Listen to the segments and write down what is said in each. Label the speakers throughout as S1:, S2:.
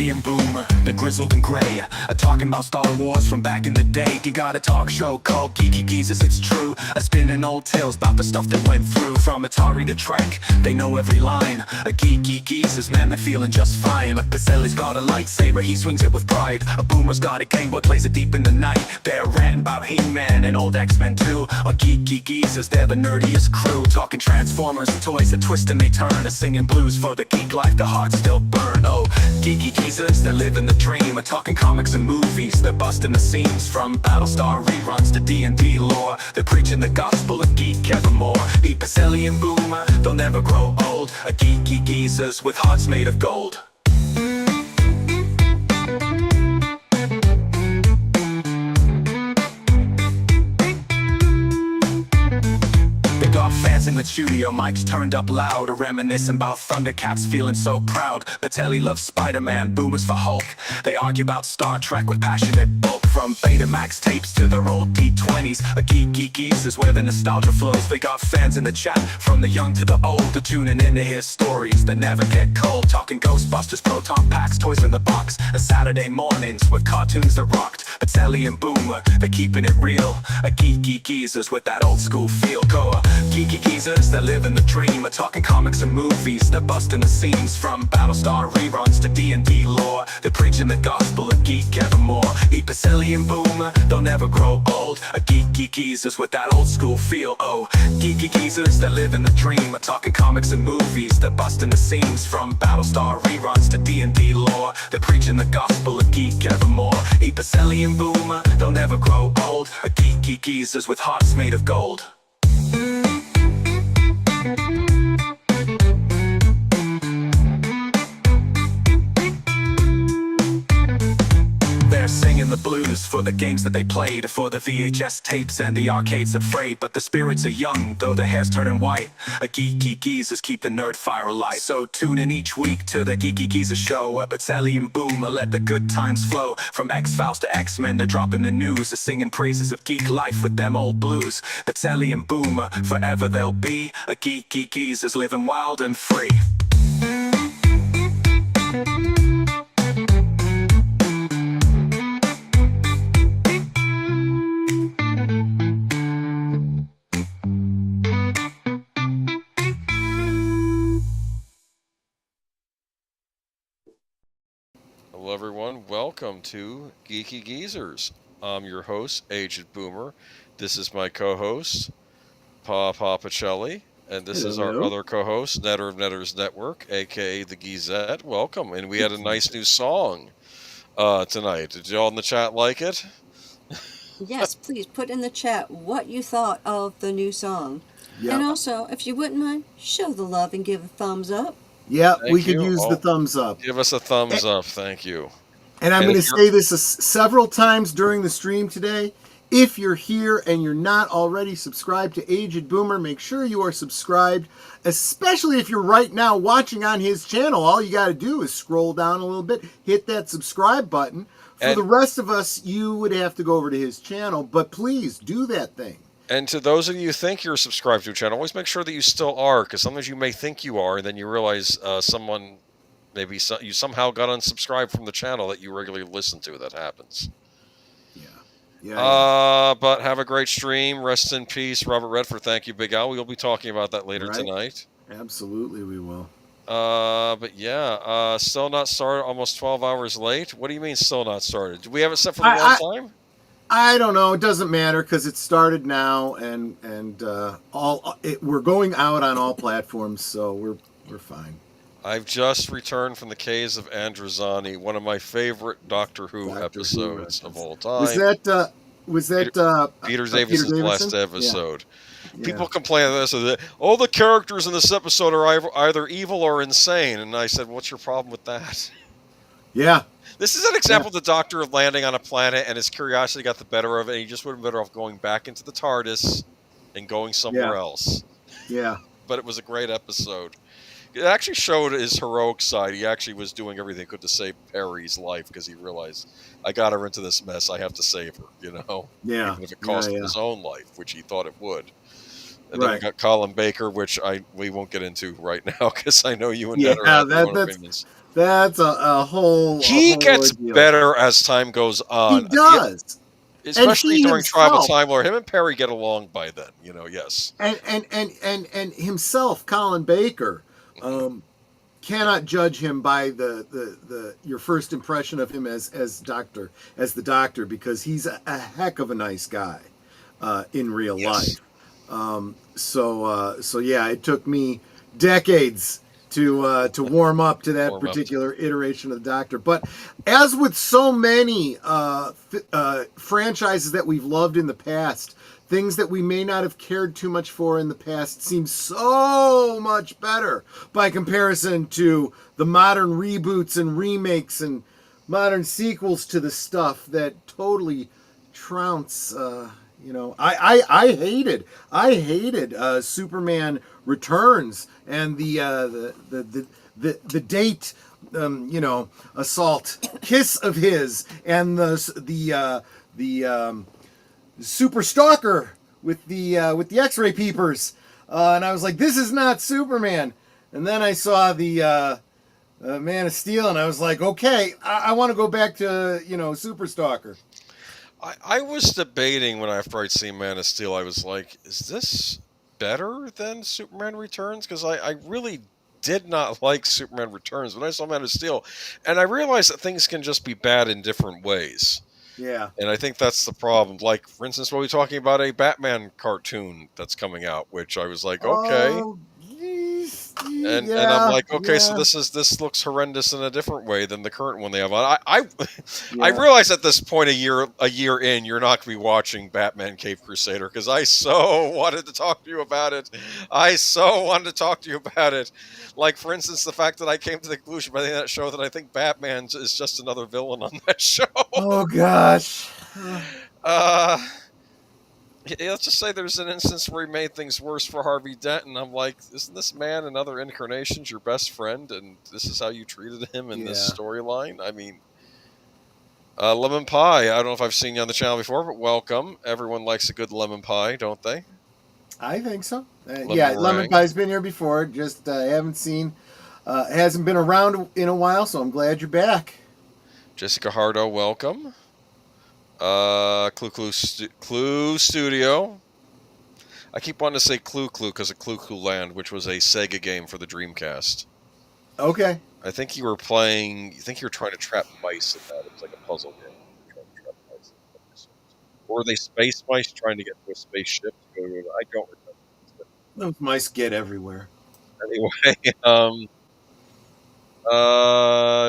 S1: Pacelli and Boomer, the grizzled and gray, talking about Star Wars from back in the day. You got a talk show called Geeky Geezers, it's true. Spinning old tales about the stuff that went through. From Atari to Trek, they know every line. Geeky Geezers, man, they're feeling just fine. Like Pacelli's got a lightsaber, he swings it with pride. A Boomer's got a Game Boy, plays it deep in the night. They're ranting about He-Man and old X-Men too. Geeky Geezers, they're the nerdiest crew. Talking Transformers, toys that twist and they turn. Singing blues for the geek life, the hearts still burn. Oh, Geeky Geezers, they're living the dream. Talking comics and movies, they're busting the seams. From Battlestar reruns to D&D lore, they're preaching the gospel of geek evermore. Be Pacelli and Boomer, they'll never grow old. Geeky Geezers with hearts made of gold. Fans in the studio, mics turned up loud, reminiscing about Thundercats, feeling so proud. Pacelli loves Spider-Man, Boomer's for Hulk. They argue about Star Trek with passionate bulk. From Betamax tapes to their old D20s, Geeky Geezers where the nostalgia flows. They got fans in the chat, from the young to the old. They're tuning in to hear stories that never get cold. Talking Ghostbusters, Proton Packs, toys in the box. Saturday mornings with cartoons that rocked. Pacelli and Boomer, they're keeping it real. Geeky Geezers with that old school feel. Go Geeky Geezers, they're living the dream. Talking comics and movies, they're busting the seams. From Battlestar reruns to D&D lore, they're preaching the gospel of geek evermore. Pacelli and Boomer, they'll never grow old. Geeky Geezers with that old school feel. Oh, Geeky Geezers, they're living the dream. Talking comics and movies, they're busting the seams. From Battlestar reruns to D&D lore, they're preaching the gospel of geek evermore. Pacelli and Boomer, they'll never grow old. Geeky Geezers with hearts made of gold. They're singing the blues for the games that they played, for the VHS tapes and the arcades of freight. But the spirits are young, though their hair's turning white. Geeky Geezers keep the nerd fire alight. So tune in each week to the Geeky Geezers show. Pacelli and Boomer, let the good times flow. From X-Files to X-Men, they're dropping the news. They're singing praises of geek life with them old blues. Pacelli and Boomer, forever they'll be. Geeky Geezers living wild and free.
S2: Hello everyone, welcome to Geeky Geezers. I'm your host, Aged Boomer. This is my co-host, Pacelli, and this is our other co-host, Netter of Netters Network, aka the Geezette. Welcome, and we had a nice new song tonight. Did y'all in the chat like it?
S3: Yes, please put in the chat what you thought of the new song. Yep. And also, if you wouldn't mind, show the love and give a thumbs up.
S4: Yeah, we could use the thumbs up.
S2: Give us a thumbs up, thank you.
S4: And I'm going to say this several times during the stream today. If you're here and you're not already subscribed to Aged Boomer, make sure you are subscribed, especially if you're right now watching on his channel. All you got to do is scroll down a little bit, hit that subscribe button. For the rest of us, you would have to go over to his channel, but please do that thing.
S2: And to those of you who think you're subscribed to a channel, always make sure that you still are, because sometimes you may think you are, and then you realize someone, maybe you somehow got unsubscribed from the channel that you regularly listen to. That happens. Yeah. But have a great stream. Rest in peace, Robert Redford. Thank you, Big Al. We'll be talking about that later tonight.
S4: Absolutely, we will.
S2: But yeah, still not started. Almost 12 hours late. What do you mean still not started? Do we have it set for the wrong time?
S4: I don't know. It doesn't matter because it started now, and we're going out on all platforms, so we're fine.
S2: I've just returned from the caves of Androzani, one of my favorite Doctor Who episodes of all time.
S4: Was that
S2: Peter Davison's last episode? Yeah. People complain about this, that all the characters in this episode are either evil or insane, and I said, "What's your problem with that?"
S4: Yeah.
S2: This is an example of the Doctor landing on a planet, and his curiosity got the better of it, and he just would have been better off going back into the TARDIS and going somewhere else.
S4: Yeah.
S2: But it was a great episode. It actually showed his heroic side. He actually was doing everything he could to save Perry's life, because he realized, I got her into this mess, I have to save her, you know?
S4: Yeah.
S2: Even if it cost him his own life, which he thought it would. And then we got Colin Baker, which we won't get into right now because I know you and Ned are having their own opinions.
S4: That's a whole.
S2: He gets better as time goes on.
S4: He does.
S2: Especially during Tribal Time Lord. Him and Perry get along by then, yes.
S4: And himself, Colin Baker, cannot judge him by your first impression of him as the doctor, because he's a heck of a nice guy in real life. So yeah, it took me decades to warm up to that particular iteration of the Doctor. But as with so many franchises that we've loved in the past, things that we may not have cared too much for in the past seem so much better by comparison to the modern reboots and remakes and modern sequels to the stuff that totally trounce. I hated Superman Returns and the date assault kiss of his, and the Super Stalker with the X-ray peepers, and I was like, this is not Superman. And then I saw the Man of Steel, and I was like, okay, I want to go back to Super Stalker.
S2: I was debating when after I'd seen Man of Steel, I was like, is this better than Superman Returns? Because I really did not like Superman Returns when I saw Man of Steel, and I realized that things can just be bad in different ways.
S4: Yeah.
S2: And I think that's the problem. Like, for instance, we'll be talking about a Batman cartoon that's coming out, which I was like, okay.
S4: Oh,
S2: and I'm like, okay, so this looks horrendous in a different way than the current one they have on. I realize at this point a year in, you're not going to be watching Batman Cave Crusader, because I so wanted to talk to you about it. Like, for instance, the fact that I came to the conclusion by the end of that show that I think Batman is just another villain on that show.
S4: Oh gosh.
S2: Let's just say there's an instance where he made things worse for Harvey Dent, and I'm like, isn't this man in other incarnations your best friend, and this is how you treated him in this storyline? I mean, lemon pie. I don't know if I've seen you on the channel before, but welcome. Everyone likes a good lemon pie, don't they?
S4: I think so. Lemon pie's been here before. Just haven't seen. Hasn't been around in a while, so I'm glad you're back.
S2: Jessica Hardo, welcome. CluuStudio. I keep wanting to say Clue because of Clue Land, which was a Sega game for the Dreamcast.
S4: Okay.
S2: I think you were trying to trap mice in that. It was like a puzzle game. Trying to trap mice. Or were they space mice trying to get to a spaceship? I don't remember.
S4: Those mice get everywhere.
S2: Anyway,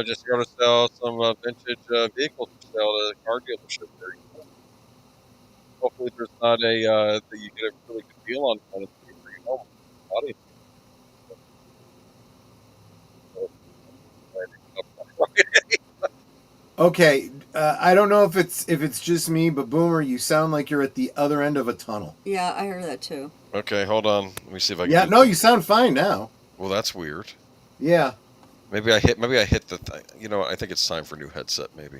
S2: just going to sell some vintage vehicles for sale at a car dealership. There you go. Hopefully, there's not that you get a really good deal on one of them for your home.
S4: Okay, I don't know if it's just me, but Boomer, you sound like you're at the other end of a tunnel.
S3: Yeah, I heard that too.
S2: Okay, hold on. Let me see if I can.
S4: Yeah, no, you sound fine now.
S2: Well, that's weird.
S4: Yeah.
S2: Maybe I hit the thing. You know what? I think it's time for a new headset, maybe.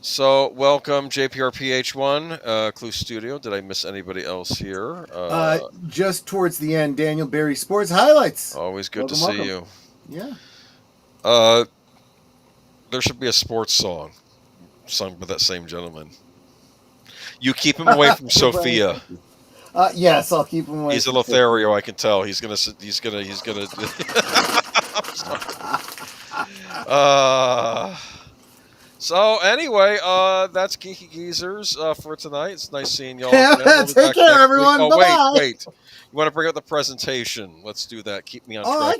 S2: So, welcome, JPRPH1, CluuStudio. Did I miss anybody else here?
S4: Just towards the end, Daniel Berry Sports Highlights.
S2: Always good to see you.
S4: Yeah.
S2: There should be a sports song sung by that same gentleman. You keep him away from Sophia.
S4: Yes, I'll keep him away.
S2: He's a Lothario, I can tell. He's gonna. I'm sorry. So anyway, that's Geeky Geezers for tonight. It's nice seeing y'all.
S4: Take care, everyone.
S2: Oh, wait. You want to bring up the presentation? Let's do that. Keep me on track.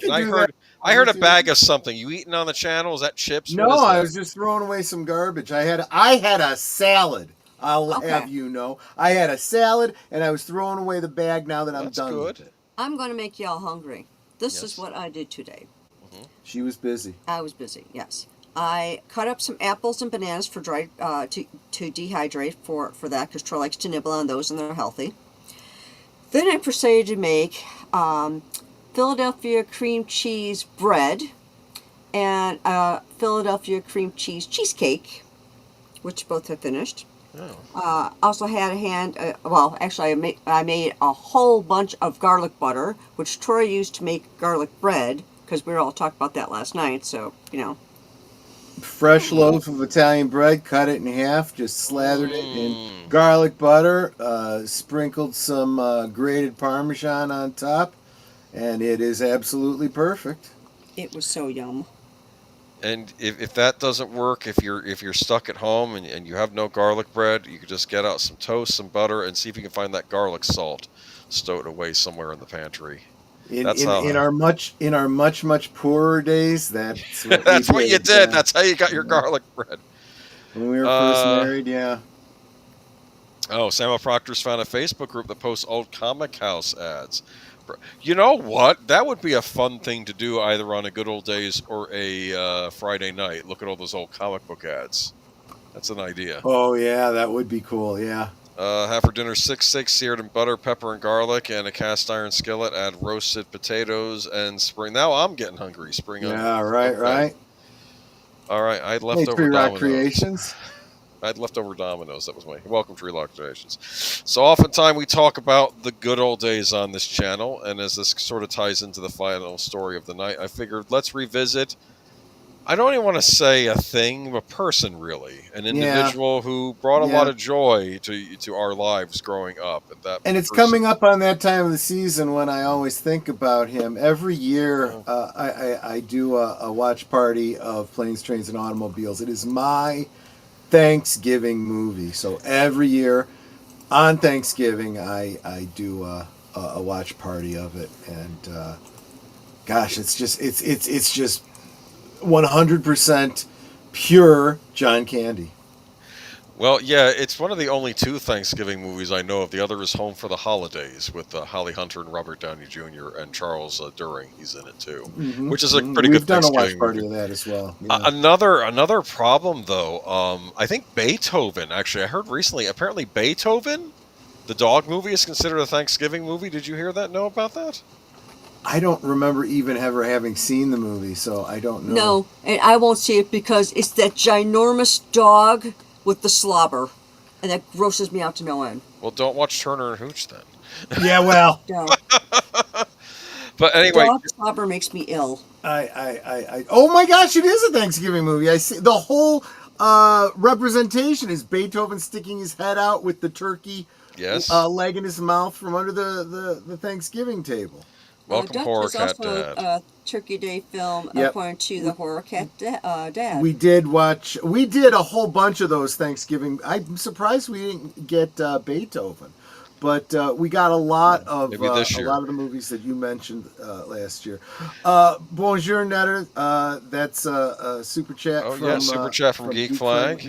S2: I heard a bag of something. You eating on the channel? Is that chips?
S4: No, I was just throwing away some garbage. I had a salad. I'll have you know. I had a salad, and I was throwing away the bag now that I'm done with it.
S3: I'm going to make y'all hungry. This is what I did today.
S2: Mm-hmm.
S4: She was busy.
S3: I was busy, yes. I cut up some apples and bananas for dry to dehydrate for that, because Troy likes to nibble on those, and they're healthy. Then I proceeded to make Philadelphia cream cheese bread and Philadelphia cream cheese cheesecake, which both have finished. Also had a hand. Well, actually, I made a whole bunch of garlic butter, which Troy used to make garlic bread because we were all talking about that last night. So
S4: Fresh loaf of Italian bread, cut it in half, just slathered it in
S2: Mm.
S4: garlic butter, sprinkled some grated Parmesan on top, and it is absolutely perfect.
S3: it was so yum.
S2: And if that doesn't work, if you're stuck at home and you have no garlic bread, you could just get out some toast, some butter, and see if you can find that garlic salt stowed away somewhere in the pantry.
S4: In
S2: That's how
S4: in our much poorer days, that's what
S2: that's
S4: we
S2: what you
S4: did.
S2: did.
S4: Yeah.
S2: That's how you got your garlic bread.
S4: When we were first married, yeah.
S2: Oh, Samuel Proctor's found a Facebook group that posts old comic house ads. You know what? That would be a fun thing to do either on a good old days or a Friday night. Look at all those old comic book ads. That's an idea.
S4: Oh yeah, that would be cool. Yeah.
S2: Have for dinner 6 seared in butter, pepper, and garlic, and a cast iron skillet. Add roasted potatoes and spring. Now I'm getting hungry. Spring onions.
S4: Yeah. Right.
S2: Okay.
S4: Right.
S2: All right. I had
S4: Hey,
S2: leftover
S4: Tree Rock
S2: Dominoes.
S4: Creations.
S2: I had leftover Dominoes. That was my welcome Tree Rock Creations. So oftentimes we talk about the good old days on this channel, and as this sort of ties into the final story of the night, I figured let's revisit. I don't even want to say a thing, a person really, an individual who brought a lot of joy to our lives growing up,
S4: and it's coming up on that time of the season when I always think about him. Every year, I do a watch party of Planes, Trains, and Automobiles. It is my Thanksgiving movie. So every year on Thanksgiving, I do a watch party of it, and gosh, it's just 100% pure John Candy.
S2: Well, yeah, it's one of the only two Thanksgiving movies I know of. The other is Home for the Holidays with Holly Hunter and Robert Downey Jr. and Charles During. He's in it too, which is a pretty good Thanksgiving movie.
S4: We've done a watch party of that as well. Yeah.
S2: Another problem though, I think Beethoven. Actually, I heard recently. Apparently, Beethoven, the dog movie, is considered a Thanksgiving movie. Did you hear that? Know about that?
S4: I don't remember even ever having seen the movie, so I don't know.
S3: No, and I won't see it because it's that ginormous dog with the slobber, and that grosses me out to no end.
S2: Well, don't watch Turner and Hooch then.
S4: Yeah, well.
S3: No.
S2: But anyway,
S3: dog slobber makes me ill.
S4: Oh my gosh, it is a Thanksgiving movie. I see the whole representation is Beethoven sticking his head out with the turkey leg in his mouth from under the Thanksgiving table.
S2: Welcome, Horror Cat
S3: Dad. A Turkey Day film according to the Horror Cat Dad.
S4: We did a whole bunch of those Thanksgiving. I'm surprised we didn't get Beethoven, but we got a lot of the movies that you mentioned last year. Bonjour, Netter. That's a super chat.
S2: Super chat from Geek Flag.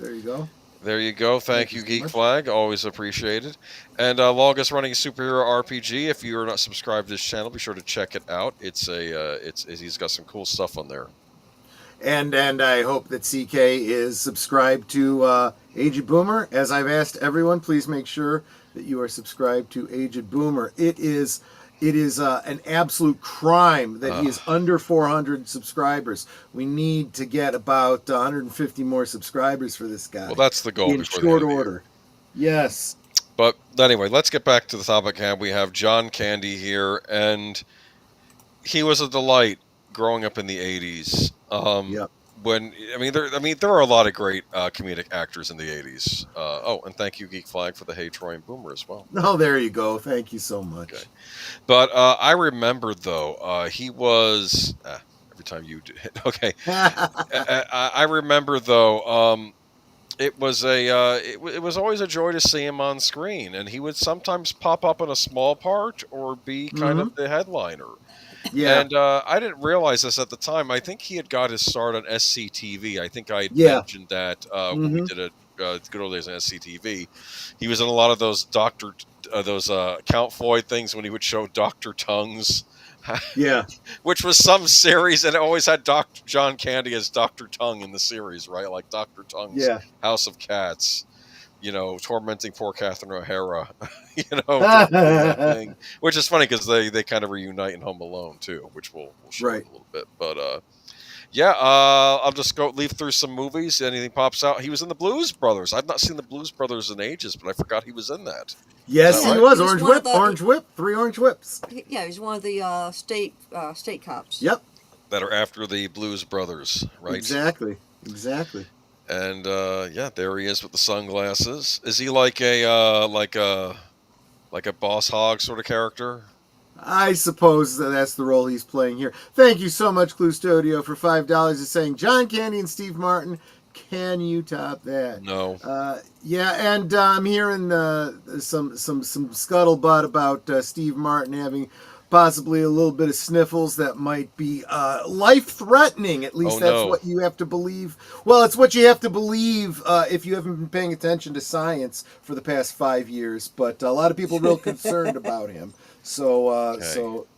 S4: There you go.
S2: There you go. Thank you, Geek Flag. Always appreciated. And Longest Running Superhero RPG. If you are not subscribed to this channel, be sure to check it out. He's got some cool stuff on there.
S4: And I hope that CK is subscribed to Aged Boomer. As I've asked everyone, please make sure that you are subscribed to Aged Boomer. It is an absolute crime that he is under 400 subscribers. We need to get about 150 more subscribers for this guy.
S2: Well, that's the goal.
S4: In short order. Yes.
S2: But anyway, let's get back to the topic at hand. We have John Candy here, and he was a delight growing up in the 80s. There are a lot of great comedic actors in the 80s. And thank you, Geek Flag, for the Hey Troy and Boomer as well.
S4: Oh, there you go. Thank you so much.
S2: Okay. But I remember though he was every time you do it. Okay. I remember though it was always a joy to see him on screen, and he would sometimes pop up in a small part or be kind of the headliner.
S4: Yeah.
S2: And I didn't realize this at the time. I think he had got his start on SCTV. I think I had mentioned that when we did a good old days on SCTV. He was in a lot of those Count Foyd things when he would show Dr. Tongues.
S4: Yeah. Which
S2: was some series, and it always had John Candy as Dr. Tongue in the series, right? Like Dr. Tongue's House of Cats. Tormenting poor Catherine O'Hara, thing. Which is funny because they kind of reunite in Home Alone too, which we'll show a little bit. But Yeah, I'll just leaf through some movies. Anything pops out. He was in the Blues Brothers. I've not seen the Blues Brothers in ages, but I forgot he was in that.
S4: Yes,
S2: right?
S4: he was.
S3: He was
S4: Orange
S3: one
S4: Whip,
S3: of the-
S4: Orange Whip, 3 Orange Whips.
S3: Yeah, he's one of the state cops.
S4: Yep.
S2: That are after the Blues Brothers, right?
S4: Exactly.
S2: And yeah, there he is with the sunglasses. Is he like a boss hog sort of character?
S4: I suppose that's the role he's playing here. Thank you so much, CluuStudio, for $5 is saying John Candy and Steve Martin. Can you top that?
S2: No.
S4: Yeah, and I'm hearing some scuttlebutt about Steve Martin having possibly a little bit of sniffles that might be life-threatening. At least that's what you have to believe. Well, it's what you have to believe if you haven't been paying attention to science for the past 5 years. But a lot of people are real concerned about him. So, so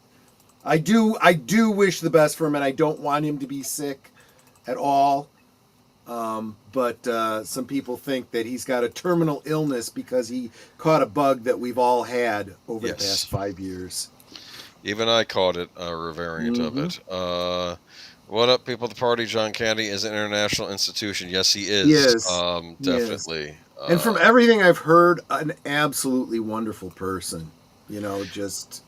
S4: I do wish the best for him, and I don't want him to be sick at all. But some people think that he's got a terminal illness because he caught a bug that we've all had over the past 5 years.
S2: Even I caught it, or a variant of it. What up, people at the party? John Candy is an international institution. Yes, he is.
S4: Yes.
S2: Definitely.
S4: And from everything I've heard, an absolutely wonderful person. You know, just...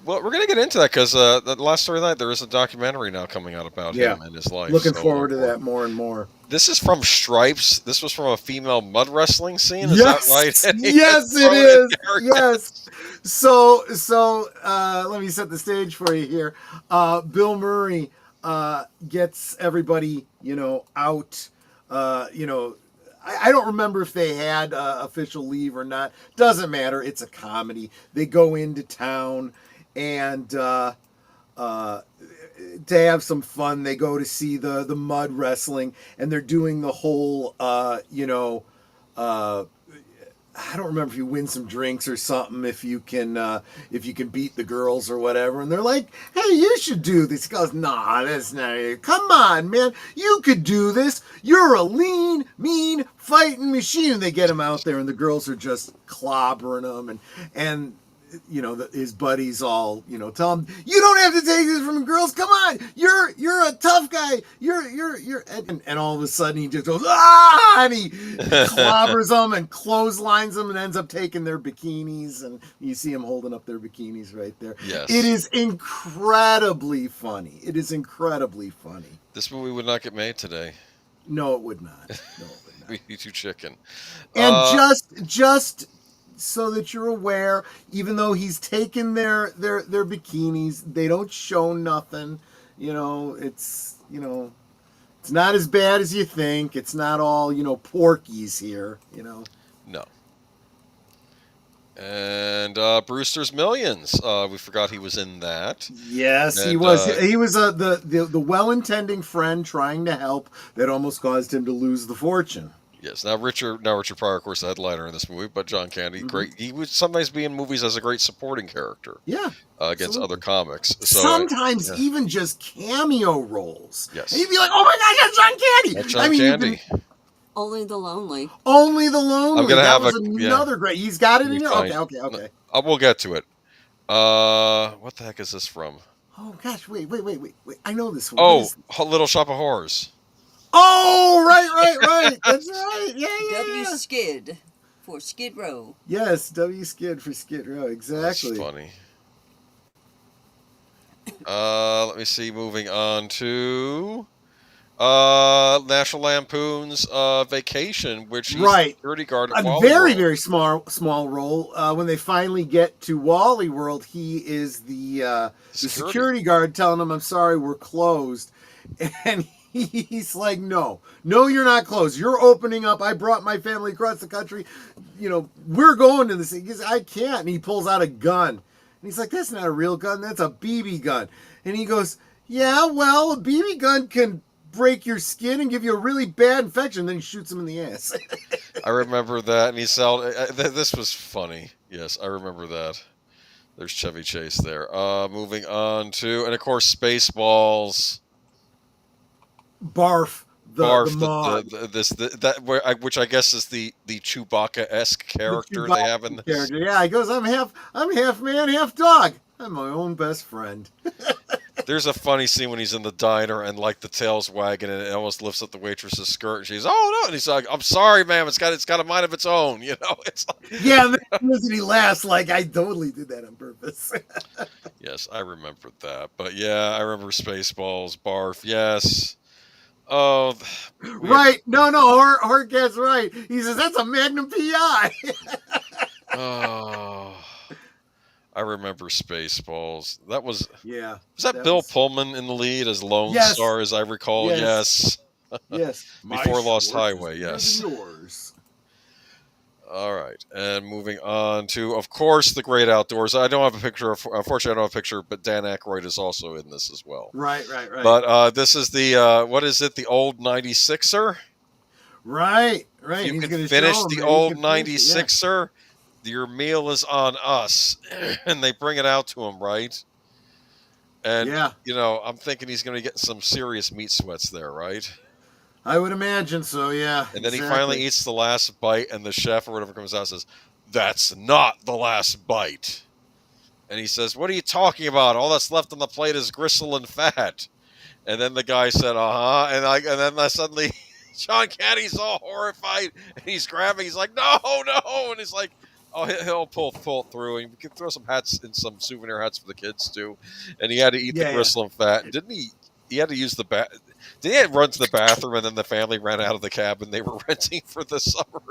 S2: Well, we're going to get into that because the last story night, there is a documentary now coming out about him and his life.
S4: Looking forward to that more and more.
S2: This is from Stripes. This was from a female mud wrestling scene. Is that right?
S4: Yes, it is. Yes. So let me set the stage for you here. Bill Murray gets everybody, out. I don't remember if they had official leave or not. Doesn't matter. It's a comedy. They go into town and to have some fun. They go to see the mud wrestling, and they're doing the whole, I don't remember if you win some drinks or something if you can beat the girls or whatever. And they're like, hey, you should do this. He goes, nah, that's not it. Come on, man. You could do this. You're a lean, mean fighting machine. And they get him out there, and the girls are just clobbering him. And his buddies all, tell him, you don't have to take this from girls. Come on. You're a tough guy. And all of a sudden he just goes, and he clobbers them and clotheslines them and ends up taking their bikinis. And you see him holding up their bikinis right there.
S2: Yes.
S4: It is incredibly funny.
S2: This movie would not get made today.
S4: No, it would not.
S2: We'd be too chicken.
S4: And just so that you're aware, even though he's taken their bikinis, they don't show nothing. It's not as bad as you think. It's not all, Porky's here,
S2: No. And Brewster's Millions. We forgot he was in that.
S4: Yes,
S2: and,
S4: he was. He was the well-intending friend trying to help that almost caused him to lose the fortune. Yes.
S2: Now Richard Pryor, of course, the headliner in this movie, but John Candy, great. He would sometimes be in movies as a great supporting character.
S4: Yeah.
S2: Against other comics. So,
S4: sometimes even just cameo roles.
S2: Yes.
S4: And you'd be like, oh my God, that's John Candy.
S2: That's John Candy.
S3: Only the Lonely.
S4: Only the Lonely.
S2: I'm gonna
S4: that
S2: have
S4: was another great. He's got it in here. Okay.
S2: We'll get to it. What the heck is this from?
S4: Oh gosh, wait. I know this one.
S2: Little Shop of Horrors.
S4: Oh, right. That's right. Yeah.
S3: W Skid for Skid Row.
S4: Yes, W Skid for Skid Row. Exactly.
S2: That's funny. Let me see. Moving on to National Lampoon's Vacation, which he's the security guard at
S4: a very small role. When they finally get to Wally World, he is the security guard telling them, "I'm sorry, we're closed," and he's like, no, you're not closed. You're opening up. I brought my family across the country. We're going to this. He goes, I can't. And he pulls out a gun. And he's like, that's not a real gun. That's a BB gun. And he goes, yeah, well, a BB gun can break your skin and give you a really bad infection. Then he shoots him in the ass.
S2: I remember that. And he sold. This was funny. Yes, I remember that. There's Chevy Chase there. Moving on to, and of course, Spaceballs.
S4: Barf,
S2: which I guess is the Chewbacca-esque character they have in this.
S4: Yeah, he goes, I'm half man, half dog. I'm my own best friend.
S2: There's a funny scene when he's in the diner and like the tail's wagging and it almost lifts up the waitress's skirt and she's, oh no, and he's like, I'm sorry, ma'am, it's got a mind of its own, you know. It's like,
S4: Yeah, and then he laughs like I totally did that on purpose.
S2: yes, I remembered that, but yeah, I remember Spaceballs, Barf, yes. Oh,
S4: Right? No, Horkat's right. He says that's a Magnum PI.
S2: Oh, I remember Spaceballs. That was
S4: Yeah.
S2: was that Bill Pullman in the lead as Lone Star, as I recall? Yes.
S4: Yes.
S2: Before Lost Highway, yes.
S4: Yours.
S2: All right, and moving on to, of course, The Great Outdoors. I don't have a picture. Unfortunately, I don't have a picture, but Dan Aykroyd is also in this as well.
S4: Right.
S2: But this is the what is it? The old 96er.
S4: Right.
S2: You can finish the old 96er. Your meal is on us, and they bring it out to him, right? And you know, I'm thinking he's going to get some serious meat sweats there, right?
S4: I would imagine so, yeah.
S2: And then he finally eats the last bite, and the chef or whatever comes out and says, "That's not the last bite." And he says, "What are you talking about? All that's left on the plate is gristle and fat." And then the guy said, "Uh-huh." And then suddenly John Candy's all horrified, and he's grabbing. He's like, "No, no!" And he's like, "Oh, he'll pull through, and we can throw some hats and some souvenir hats for the kids too." And he had to eat the gristle and fat, didn't he? He had to use the Did he run to the bathroom, and then the family ran out of the cabin they were renting for the summer?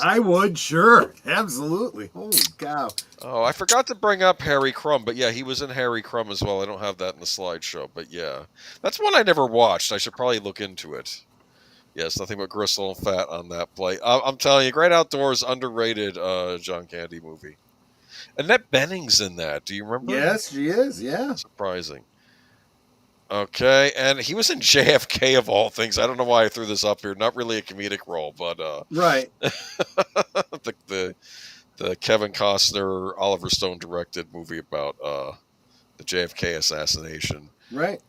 S4: I would, sure, absolutely. Holy cow!
S2: Oh, I forgot to bring up Harry Crumb, but yeah, he was in Harry Crumb as well. I don't have that in the slideshow, but yeah, that's one I never watched. I should probably look into it. Yes, nothing but gristle and fat on that plate. I'm telling you, Great Outdoors, underrated John Candy movie. Annette Bening's in that. Do you remember?
S4: Yes, she is. Yeah.
S2: Surprising. Okay, and he was in JFK of all things. I don't know why I threw this up here. Not really a comedic role, but
S4: right.
S2: the Kevin Costner, Oliver Stone directed movie about the JFK assassination.
S4: Right.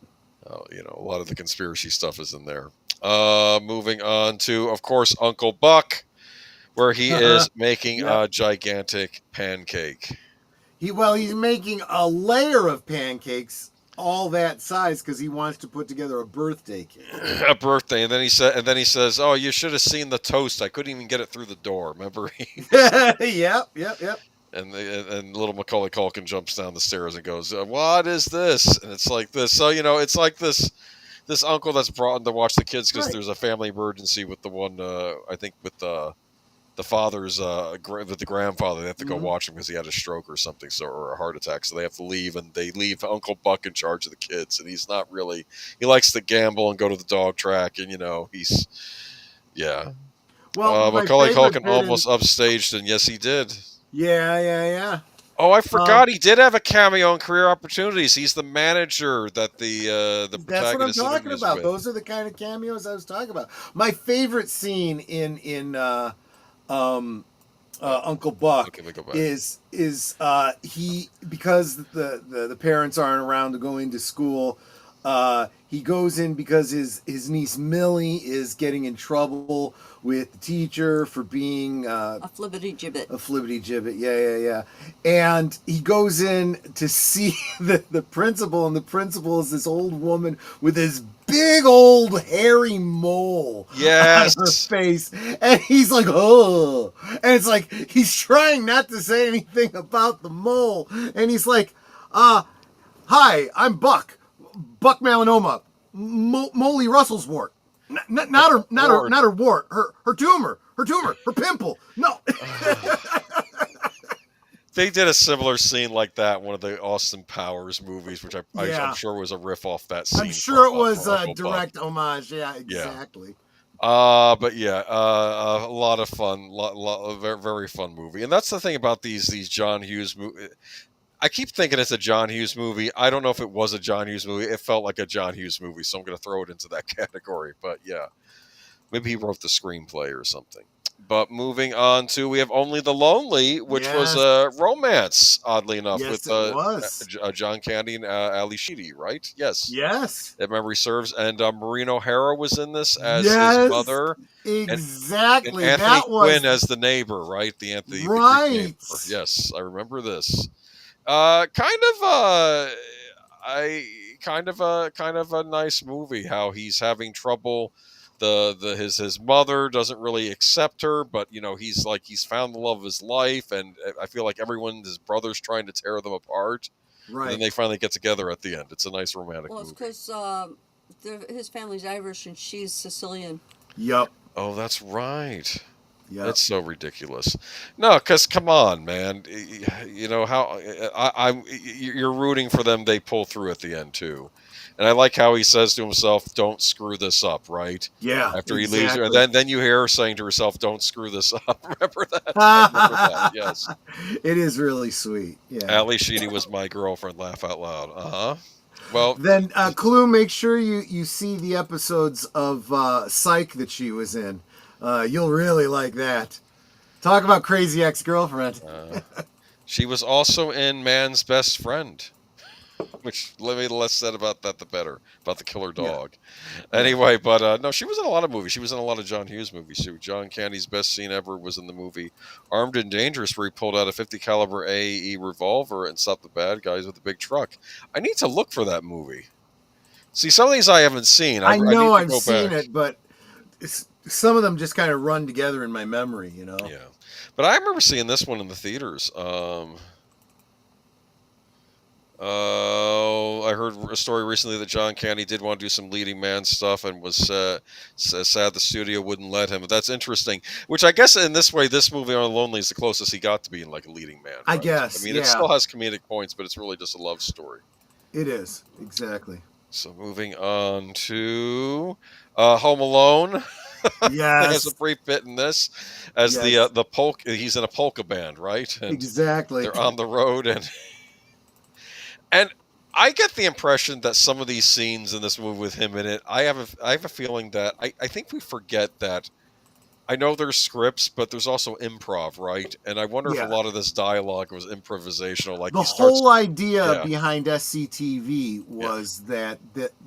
S2: You know, a lot of the conspiracy stuff is in there. Moving on to, of course, Uncle Buck, where he is making a gigantic pancake. He's
S4: making a layer of pancakes, all that size, because he wants to put together a birthday cake.
S2: A birthday, and then he says, "Oh, you should have seen the toast. I couldn't even get it through the door." Remember?
S4: Yep.
S2: And little Macaulay Culkin jumps down the stairs and goes, "What is this?" And it's like this. So you know, it's like this uncle that's brought in to watch the kids because there's a family emergency with the one. I think with the father's with the grandfather. They have to go watch him because he had a stroke or something, or a heart attack. So they have to leave, and they leave Uncle Buck in charge of the kids. And he's not really. He likes to gamble and go to the dog track, and you know he's. Well, Macaulay Culkin almost upstaged, and yes, he did.
S4: Yeah.
S2: Oh, I forgot he did have a cameo in Career Opportunities. He's the manager that the protagonist.
S4: That's what I'm talking about.
S2: With.
S4: Those are the kind of cameos I was talking about. My favorite scene in Uncle Buck is he, because the parents aren't around to go into school. He goes in because his niece Millie is getting in trouble with the teacher for being
S3: a flibbity-gibbet.
S4: A flibbity-gibbet, yeah. And he goes in to see the principal, and the principal is this old woman with this big old hairy mole on her face. And he's like, oh. And it's like, he's trying not to say anything about the mole. And he's like, hi, I'm Buck Melanoma, Molly Russell's wart. Not her wart, her tumor, her pimple. No.
S2: They did a similar scene like that in one of the Austin Powers movies, which I'm sure was a riff off that scene.
S4: I'm sure it was a direct homage. Yeah, exactly.
S2: But yeah, a lot of fun, very, very fun movie. And that's the thing about these John Hughes movies. I keep thinking it's a John Hughes movie. I don't know if it was a John Hughes movie. It felt like a John Hughes movie, so I'm going to throw it into that category. But yeah, maybe he wrote the screenplay or something. But moving on to, we have Only the Lonely, which was a romance, oddly enough, with John Candy and Ali Sheedy, right? Yes. If memory serves. And Maureen O'Hara was in this as his mother.
S4: Exactly.
S2: And Anthony Quinn as the neighbor, right? The Anthony.
S4: Right.
S2: The neighbor. Yes, I remember this. kind of a nice movie. How he's having trouble. His mother doesn't really accept her, but he's found the love of his life, and I feel like his brother's trying to tear them apart.
S4: Right.
S2: And then they finally get together at the end. It's a nice romantic movie.
S3: Well, it's because his family's Irish and she's Sicilian.
S4: Yep.
S2: Oh, that's right.
S4: Yep.
S2: That's so ridiculous. No, because come on, man. How you're rooting for them. They pull through at the end too, and I like how he says to himself, "Don't screw this up." Right?
S4: Yeah.
S2: After he
S4: exactly.
S2: leaves, and then you hear her saying to herself, "Don't screw this up." Remember that? I remember that. Yes.
S4: It is really sweet. Yeah.
S2: Ali Sheedy was my girlfriend. Laugh out loud. Well,
S4: then Clue, make sure you see the episodes of Psych that she was in. You'll really like that. Talk about crazy ex-girlfriend.
S2: She was also in Man's Best Friend, which the less said about that, the better. About the killer dog. Yeah. Anyway, but no, she was in a lot of movies. She was in a lot of John Hughes movies too. John Candy's best scene ever was in the movie Armed and Dangerous, where he pulled out a 50 caliber AAE revolver and stopped the bad guys with a big truck. I need to look for that movie. See, some of these I haven't seen.
S4: I know I've
S2: seen
S4: it, but some of them just kind of run together in my memory,
S2: Yeah, but I remember seeing this one in the theaters. I heard a story recently that John Candy did want to do some leading man stuff and was sad the studio wouldn't let him. But that's interesting. Which I guess in this way, this movie on Lonely is the closest he got to being like a leading man. Right?
S4: I guess.
S2: I mean, it still has comedic points, but it's really just a love story.
S4: It is, exactly.
S2: So moving on to Home Alone.
S4: Yes.
S2: There's a brief bit in this as the polka. He's in a polka band, right? And
S4: exactly.
S2: They're on the road and I get the impression that some of these scenes in this movie with him in it, I have a feeling that I think we forget that. I know there's scripts, but there's also improv, right? And I wonder if a lot of this dialogue was improvisational. Like
S4: the whole idea behind SCTV was that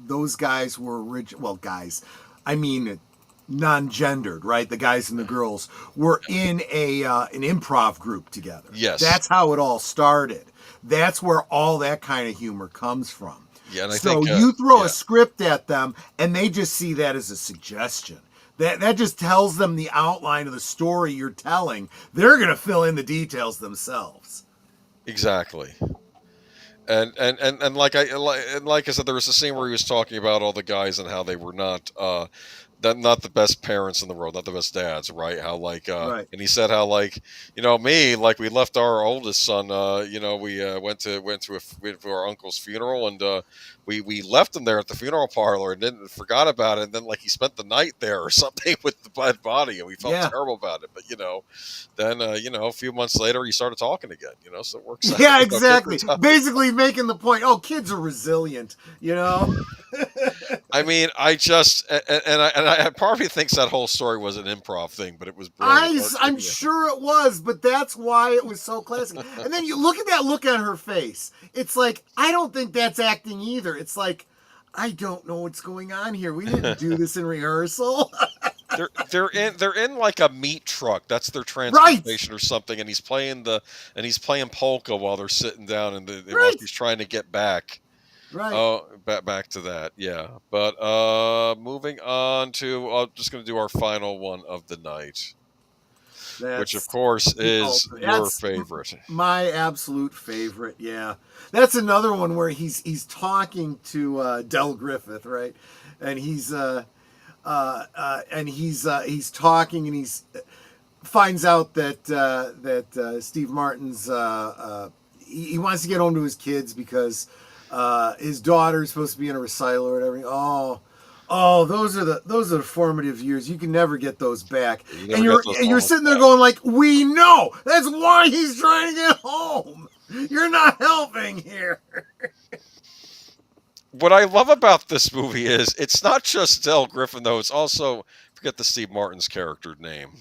S4: those guys were original. Well, guys, I mean non-gendered, right? The guys and the girls were in an improv group together.
S2: Yes,
S4: that's how it all started. That's where all that kind of humor comes from.
S2: Yeah, and I
S4: think you throw a script at them, and they just see that as a suggestion. That just tells them the outline of the story you're telling. They're going to fill in the details themselves.
S2: Exactly. And like I said, there was a scene where he was talking about all the guys and how they were not the best parents in the world, not the best dads, right? How right. And he said how me, we left our oldest son, we went to our uncle's funeral, and we left him there at the funeral parlor and forgot about it, and then he spent the night there or something with the dead body, and we felt terrible about it. But then a few months later he started talking again, so it works out.
S4: Yeah, exactly. Basically making the point, kids are resilient,
S2: I mean, I part of me thinks that whole story was an improv thing, but it was brilliant.
S4: I'm sure it was, but that's why it was so classic. And then you look at that look on her face. It's like, I don't think that's acting either. It's like, I don't know what's going on here. We didn't do this in rehearsal.
S2: They're in like a meat truck. That's their transportation or something, and he's playing polka while they're sitting down, and while he's trying to get back.
S4: Right.
S2: Oh, back to that, yeah. But moving on to, I'm just going to do our final one of the night, which of course is your favorite.
S4: My absolute favorite, yeah. That's another one where he's talking to Del Griffith, right? And he's talking, and he's finds out that Steve Martin's he wants to get home to his kids because his daughter's supposed to be in a recital or whatever. Those are the formative years. You can never get those back. And you're sitting there going we know. That's why he's trying to get home. You're not helping here.
S2: What I love about this movie is it's not just Del Griffin, though. It's also, forget the Steve Martin's character name.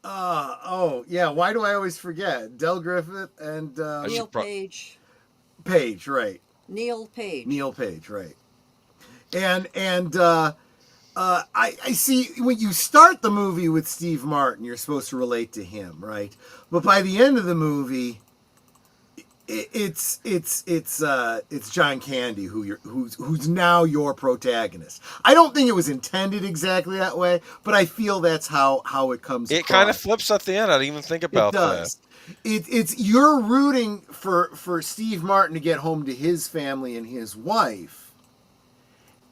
S4: Why do I always forget? Del Griffith and
S3: Neil Page.
S4: Page, right.
S3: Neil Page,
S4: right. And I see when you start the movie with Steve Martin, you're supposed to relate to him, right? But by the end of the movie, it's John Candy who's now your protagonist. I don't think it was intended exactly that way, but I feel that's how it comes.
S2: It kind of flips at the end. I didn't even think about
S4: that. It does. It's you're rooting for Steve Martin to get home to his family and his wife,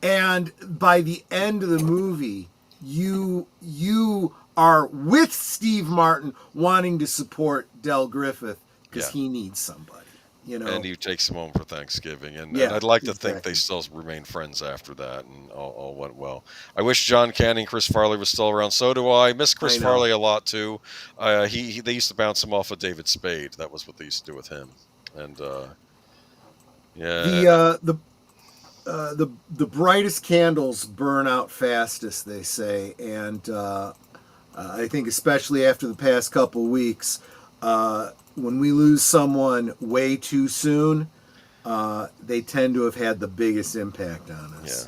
S4: and by the end of the movie, you are with Steve Martin wanting to support Del Griffith because he needs somebody.
S2: And he takes him home for Thanksgiving, and I'd like to think they still remain friends after that, and all went well. I wish John Candy and Chris Farley was still around. So do I. Miss Chris Farley a lot too. They used to bounce him off of David Spade. That was what they used to do with him. And
S4: the brightest candles burn out fastest, they say, and I think especially after the past couple weeks. When we lose someone way too soon, they tend to have had the biggest impact on us.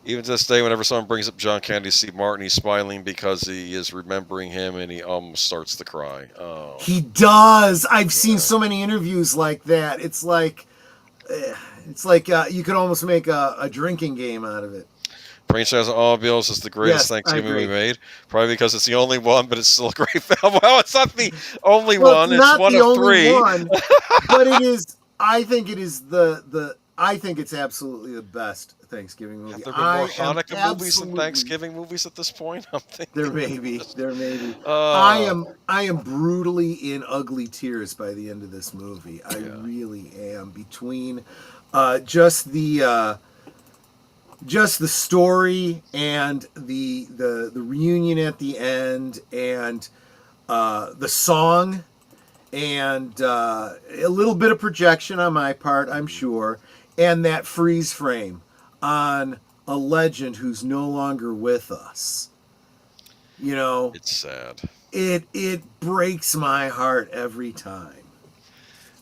S2: Yeah. Even to this day, whenever someone brings up John Candy, Steve Martin, he's smiling because he is remembering him, and he almost starts to cry. Oh.
S4: He does. I've seen so many interviews like that. It's like you could almost make a drinking game out of it.
S2: Franchise of Automobiles is the greatest Thanksgiving we made. Probably because it's the only one, but it's still a great film. Well, it's not the only one. It's one of three.
S4: But it is. I think it is I think it's absolutely the best Thanksgiving movie.
S2: Have there been more Hanukkah movies than Thanksgiving movies at this point? I'm thinking
S4: there may be. I am brutally in ugly tears by the end of this movie. I really am. Between just the story and the reunion at the end, and the song, and a little bit of projection on my part, I'm sure, and that freeze frame on a legend who's no longer with us.
S2: It's sad.
S4: It breaks my heart every time.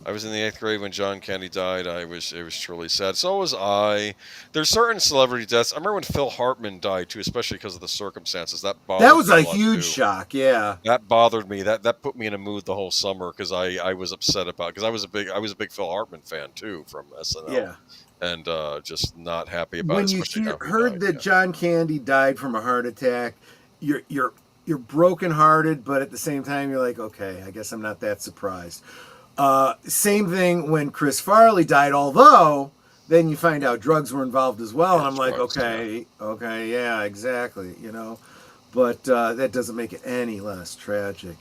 S2: I was in the 8th grade when John Candy died. It was truly sad. So was I. There's certain celebrity deaths. I remember when Phil Hartman died too, especially because of the circumstances. That
S4: was a huge shock. Yeah,
S2: that bothered me. That put me in a mood the whole summer because I was upset about, because I was a big Phil Hartman fan too from SNL. Yeah, and just not happy about
S4: when
S2: it.
S4: You heard that John Candy died from a heart attack. You're brokenhearted, but at the same time you're like, okay, I guess I'm not that surprised. Same thing when Chris Farley died, although then you find out drugs were involved as well. And I'm like, okay, yeah, exactly, but that doesn't make it any less tragic.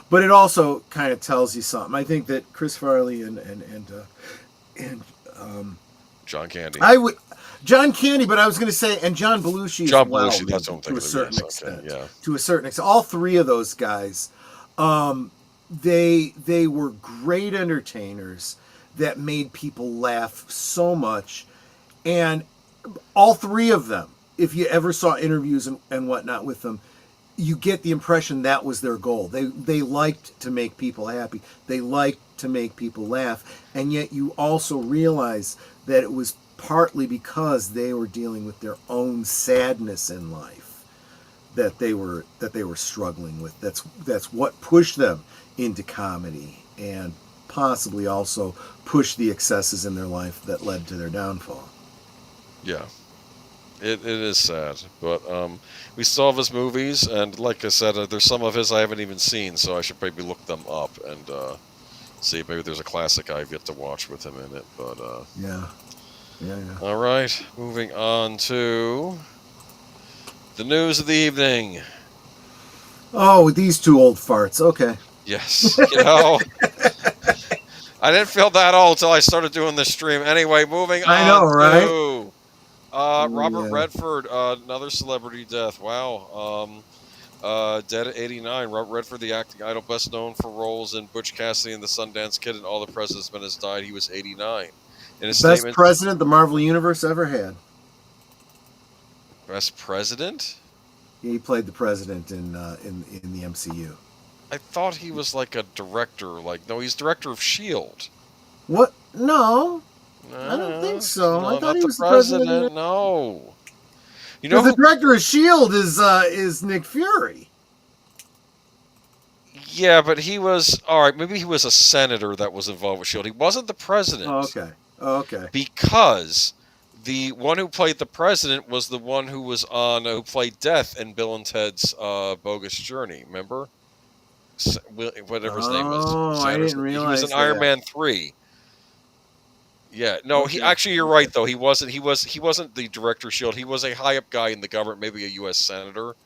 S4: But it also kind of tells you something. I think that Chris Farley and
S2: John Candy.
S4: John Candy, but I was going to say, and John Belushi as well.
S2: Belushi, that's what I'm thinking
S4: to a certain extent.
S2: Okay, yeah.
S4: To a certain extent. All three of those guys, they were great entertainers that made people laugh so much. And all three of them, if you ever saw interviews and whatnot with them, you get the impression that was their goal. They liked to make people happy. They liked to make people laugh. And yet you also realize that it was partly because they were dealing with their own sadness in life that they were struggling with. That's what pushed them into comedy, and possibly also pushed the excesses in their life that led to their downfall.
S2: Yeah. It is sad, but we still have his movies, and like I said, there's some of his I haven't even seen, so I should maybe look them up and see if maybe there's a classic I've yet to watch with him in it. But
S4: yeah.
S2: All right, moving on to the news of the evening.
S4: Oh, these two old farts. Okay.
S2: Yes, I didn't feel that old until I started doing this stream. Anyway, moving on.
S4: I know, right?
S2: Robert Redford, another celebrity death. Wow. Dead at 89. Robert Redford, the acting idol, best known for roles in Butch Cassidy and the Sundance Kid and All the President's Men, has died. He was 89. In his
S4: best president the Marvel Universe ever had.
S2: Best president?
S4: He played the president in the MCU.
S2: I thought he was like a director. No, he's director of S.H.I.E.L.D.
S4: What? No. I don't think so.
S2: No,
S4: I thought
S2: he
S4: was the president.
S2: No. You know
S4: the director of S.H.I.E.L.D. is Nick Fury.
S2: Yeah, but he was all right. Maybe he was a senator that was involved with Shield. He wasn't the president.
S4: Oh, okay. Oh, okay.
S2: Because the one who played the president was the one who was on who played Death in Bill and Ted's Bogus Journey. Remember, whatever his name was.
S4: Oh, I didn't realize
S2: he was in
S4: that.
S2: Iron Man 3. Yeah, no,
S4: Okay.
S2: he actually you're right though. He wasn't the director of Shield. He was a high up guy in the government, maybe a U.S. senator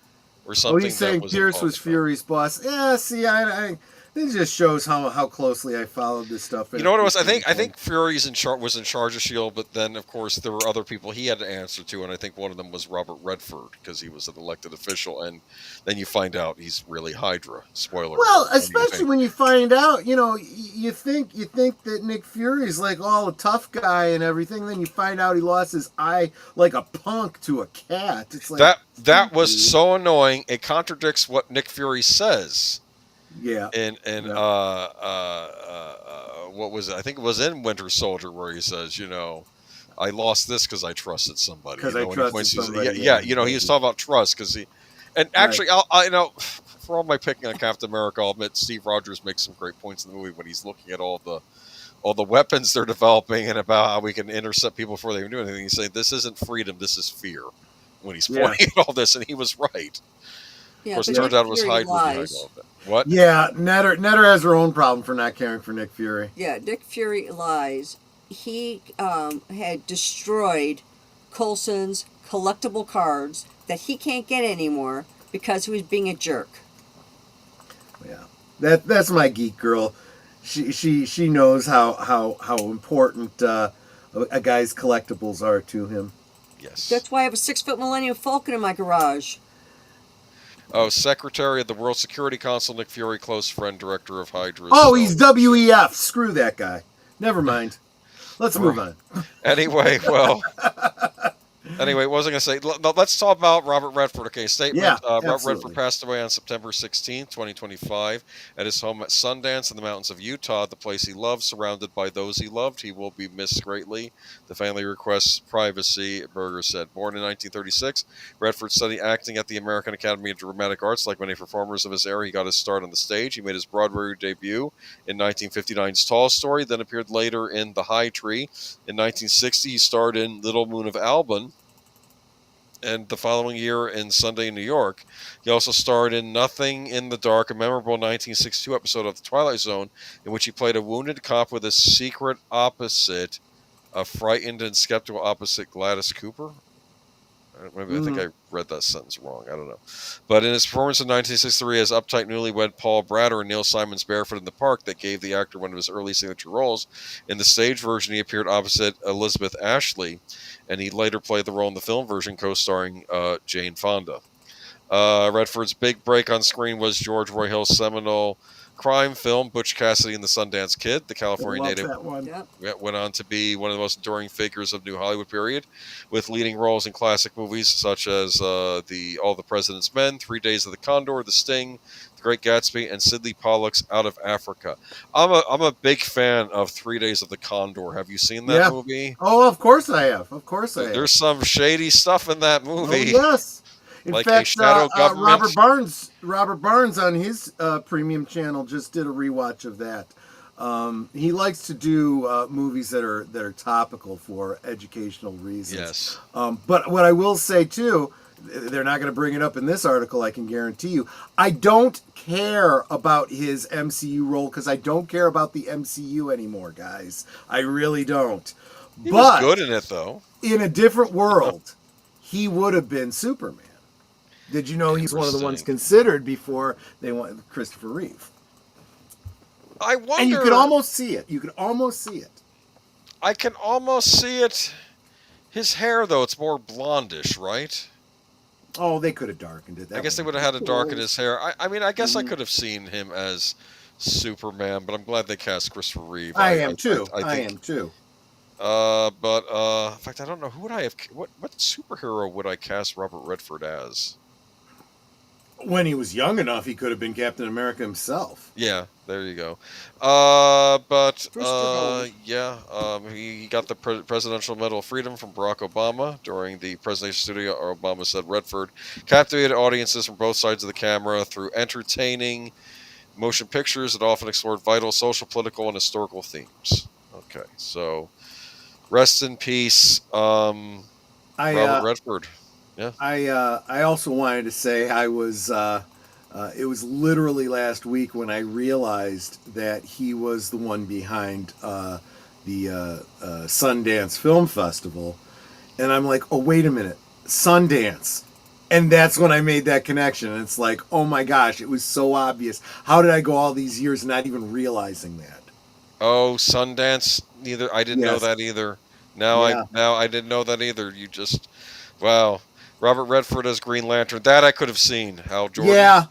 S2: or something.
S4: Oh, he's saying Pierce was Fury's boss. Yeah, see, I this just shows how closely I followed this stuff.
S2: You know what it was? I think Fury's was in charge of Shield, but then of course there were other people he had to answer to, and I think one of them was Robert Redford because he was an elected official, and then you find out he's really Hydra. Spoiler.
S4: Well, especially when you find out, you think that Nick Fury's like all a tough guy and everything, then you find out he lost his eye like a punk to a cat. It's like
S2: that was so annoying. It contradicts what Nick Fury says.
S4: Yeah.
S2: And what was it? I think it was in Winter Soldier where he says, I lost this because I trusted somebody.
S4: Because I trusted somebody.
S2: Yeah, he was talking about trust because actually, for all my picking on Captain America, I'll admit Steve Rogers makes some great points in the movie when he's looking at all the weapons they're developing and about how we can intercept people before they even do anything. He's saying this isn't freedom, this is fear. When he's pointing at all this, and he was right.
S3: Yeah,
S2: of course, it turned out it was Hydra behind all of it. What?
S4: Yeah, Netter has her own problem for not caring for Nick Fury.
S3: Yeah, Nick Fury lies. He had destroyed Coulson's collectible cards that he can't get anymore because he was being a jerk.
S4: Yeah, that's my geek girl. She knows how important a guy's collectibles are to him.
S2: Yes.
S3: That's why I have a 6-foot Millennium Falcon in my garage.
S2: Oh, Secretary of the World Security Council, Nick Fury, close friend, director of Hydra.
S4: Oh, he's WEF. Screw that guy. Never mind. Let's move on.
S2: Anyway, what was I going to say? Let's talk about Robert Redford. Okay, statement.
S4: Yeah,
S2: Robert Redford passed away on September 16th, 2025, at his home at Sundance in the mountains of Utah, the place he loved, surrounded by those he loved. He will be missed greatly. The family requests privacy, Berger said. Born in 1936, Redford studied acting at the American Academy of Dramatic Arts. Like many performers of his era, he got his start on the stage. He made his Broadway debut in 1959's Tall Story, then appeared later in The High Tree. In 1960, he starred in Little Moon of Alban, and the following year in Sunday in New York. He also starred in Nothing in the Dark, a memorable 1962 episode of The Twilight Zone, in which he played a wounded cop with a secret opposite, a frightened and skeptical opposite Gladys Cooper. Maybe I think I read that sentence wrong. I don't know. But in his performance in 1963 as uptight newlywed Paul Bratter in Neil Simon's Barefoot in the Park, that gave the actor one of his early signature roles. In the stage version, he appeared opposite Elizabeth Ashley, and he later played the role in the film version, co-starring Jane Fonda. Redford's big break on screen was George Roy Hill's seminal crime film, Butch Cassidy and the Sundance Kid. The California native went on to be one of the most enduring figures of New Hollywood period, with leading roles in classic movies such as All the President's Men, 3 Days of the Condor, The Sting, The Great Gatsby, and Sidney Pollack's Out of Africa. I'm a big fan of 3 Days of the Condor. Have you seen that movie?
S4: Oh, of course I have.
S2: There's some shady stuff in that movie.
S4: Oh, yes. In
S2: like
S4: fact,
S2: a shadow government.
S4: Robert Barnes on his premium channel just did a rewatch of that. He likes to do movies that are topical for educational reasons.
S2: Yes.
S4: But what I will say too, they're not going to bring it up in this article, I can guarantee you. I don't care about his MCU role because I don't care about the MCU anymore, guys. I really don't.
S2: He was good in it, though.
S4: In a different world, he would have been Superman. Did you know he's one of the ones considered before they went Christopher Reeve?
S2: I wonder.
S4: And you could almost see it.
S2: I can almost see it. His hair, though, it's more blondish, right?
S4: Oh, they could have darkened it.
S2: I guess they would have had to darken his hair. I mean, I guess I could have seen him as Superman, but I'm glad they cast Christopher Reeve.
S4: I am too. In
S2: fact, I don't know who would I have. What superhero would I cast Robert Redford as?
S4: When he was young enough, he could have been Captain America himself.
S2: Yeah, there you go. He got the Presidential Medal of Freedom from Barack Obama during the Presidential Studio. Obama said Redford captivated audiences from both sides of the camera through entertaining motion pictures that often explored vital social, political, and historical themes. Okay, so rest in peace, Robert Redford. Yeah.
S4: I also wanted to say I was. It was literally last week when I realized that he was the one behind the Sundance Film Festival, and I'm like, oh wait a minute, Sundance. And that's when I made that connection. And it's like, oh my gosh, it was so obvious. How did I go all these years not even realizing that?
S2: Oh, Sundance. I didn't know that either. Now I didn't know that either. You just, wow. Robert Redford as Green Lantern. That I could have seen. Hal Jordan.
S4: Yeah.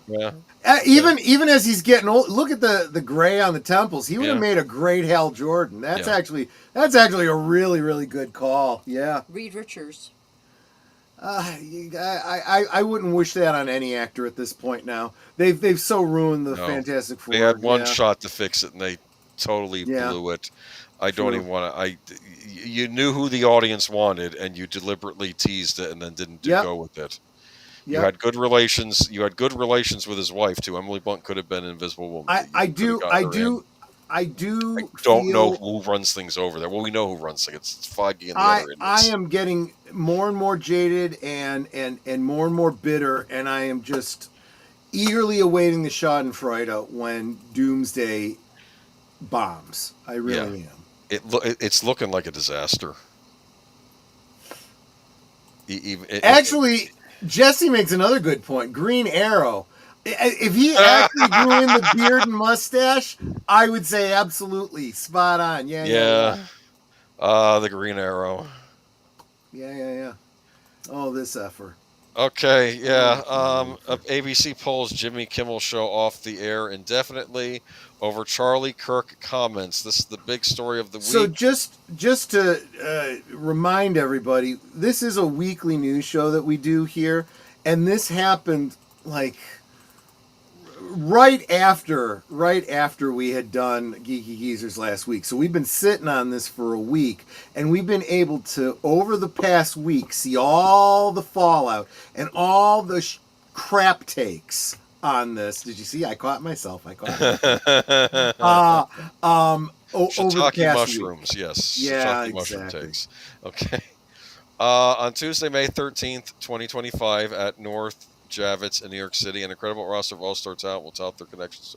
S4: Even as he's getting old, look at the gray on the temples. He would have made a great Hal Jordan. That's actually a really, really good call. Yeah.
S3: Reed Richards.
S4: I wouldn't wish that on any actor at this point now. They've so ruined the Fantastic Four.
S2: They had one shot to fix it, and they totally blew it. I don't even want to. You knew who the audience wanted, and you deliberately teased it, and then didn't go with it. Yep. You had good relations. You had good relations with his wife too. Emily Blunt could have been an Invisible Woman.
S4: I don't
S2: know who runs things over there. Well, we know who runs things. It's Feige and the other idiots.
S4: I am getting more and more jaded and more and more bitter, and I am just eagerly awaiting the Schadenfreude when Doomsday bombs. I really am.
S2: It's looking like a disaster.
S4: Actually, Jesse makes another good point. Green Arrow. If he actually grew in the beard and mustache, I would say absolutely spot on. Yeah.
S2: The Green Arrow.
S4: Yeah. Oh, this effort.
S2: Okay, yeah. ABC pulls Jimmy Kimmel Show off the air indefinitely over Charlie Kirk comments. This is the big story of the week.
S4: So just to remind everybody, this is a weekly news show that we do here, and this happened like right after we had done Geeky Geezers last week. So we've been sitting on this for a week, and we've been able to, over the past week, see all the fallout and all the crap takes on this. Did you see? I caught myself. Over the past
S2: mushrooms,
S4: week.
S2: Yes.
S4: Yeah,
S2: exactly. Mushroom takes. Okay. On Tuesday, May 13th, 2025, at North Javits in New York City, an incredible roster of all-star talent will tout their connections.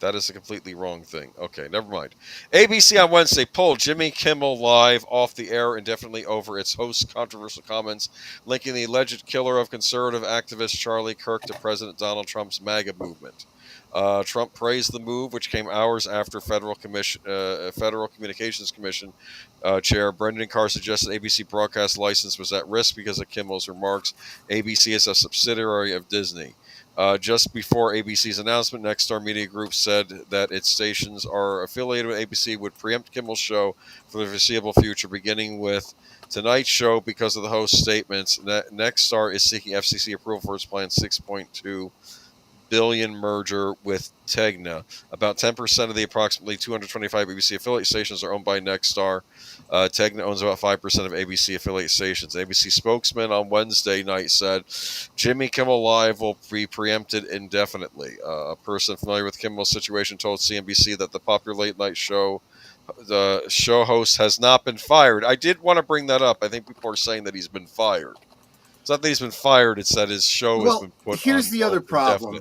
S2: That is a completely wrong thing. Okay, never mind. ABC on Wednesday pulled Jimmy Kimmel Live off the air indefinitely over its host's controversial comments linking the alleged killer of conservative activist Charlie Kirk to President Donald Trump's MAGA movement. Trump praised the move, which came hours after Federal Communications Commission Chair Brendan Carr suggested ABC broadcast license was at risk because of Kimmel's remarks. ABC is a subsidiary of Disney. Just before ABC's announcement, Nexstar Media Group said that its stations are affiliated with ABC would preempt Kimmel's show for the foreseeable future, beginning with tonight's show because of the host's statements. Nexstar is seeking FCC approval for its planned $6.2 billion merger with Tegna. About 10% of the approximately 225 ABC affiliate stations are owned by Nexstar. Tegna owns about 5% of ABC affiliate stations. ABC spokesman on Wednesday night said Jimmy Kimmel Live will be preempted indefinitely. A person familiar with Kimmel's situation told CNBC that the popular late night show, the show host, has not been fired. I did want to bring that up. I think people are saying that he's been fired. It's not that he's been fired, it's that his show has been put
S4: here's
S2: on
S4: the other problem.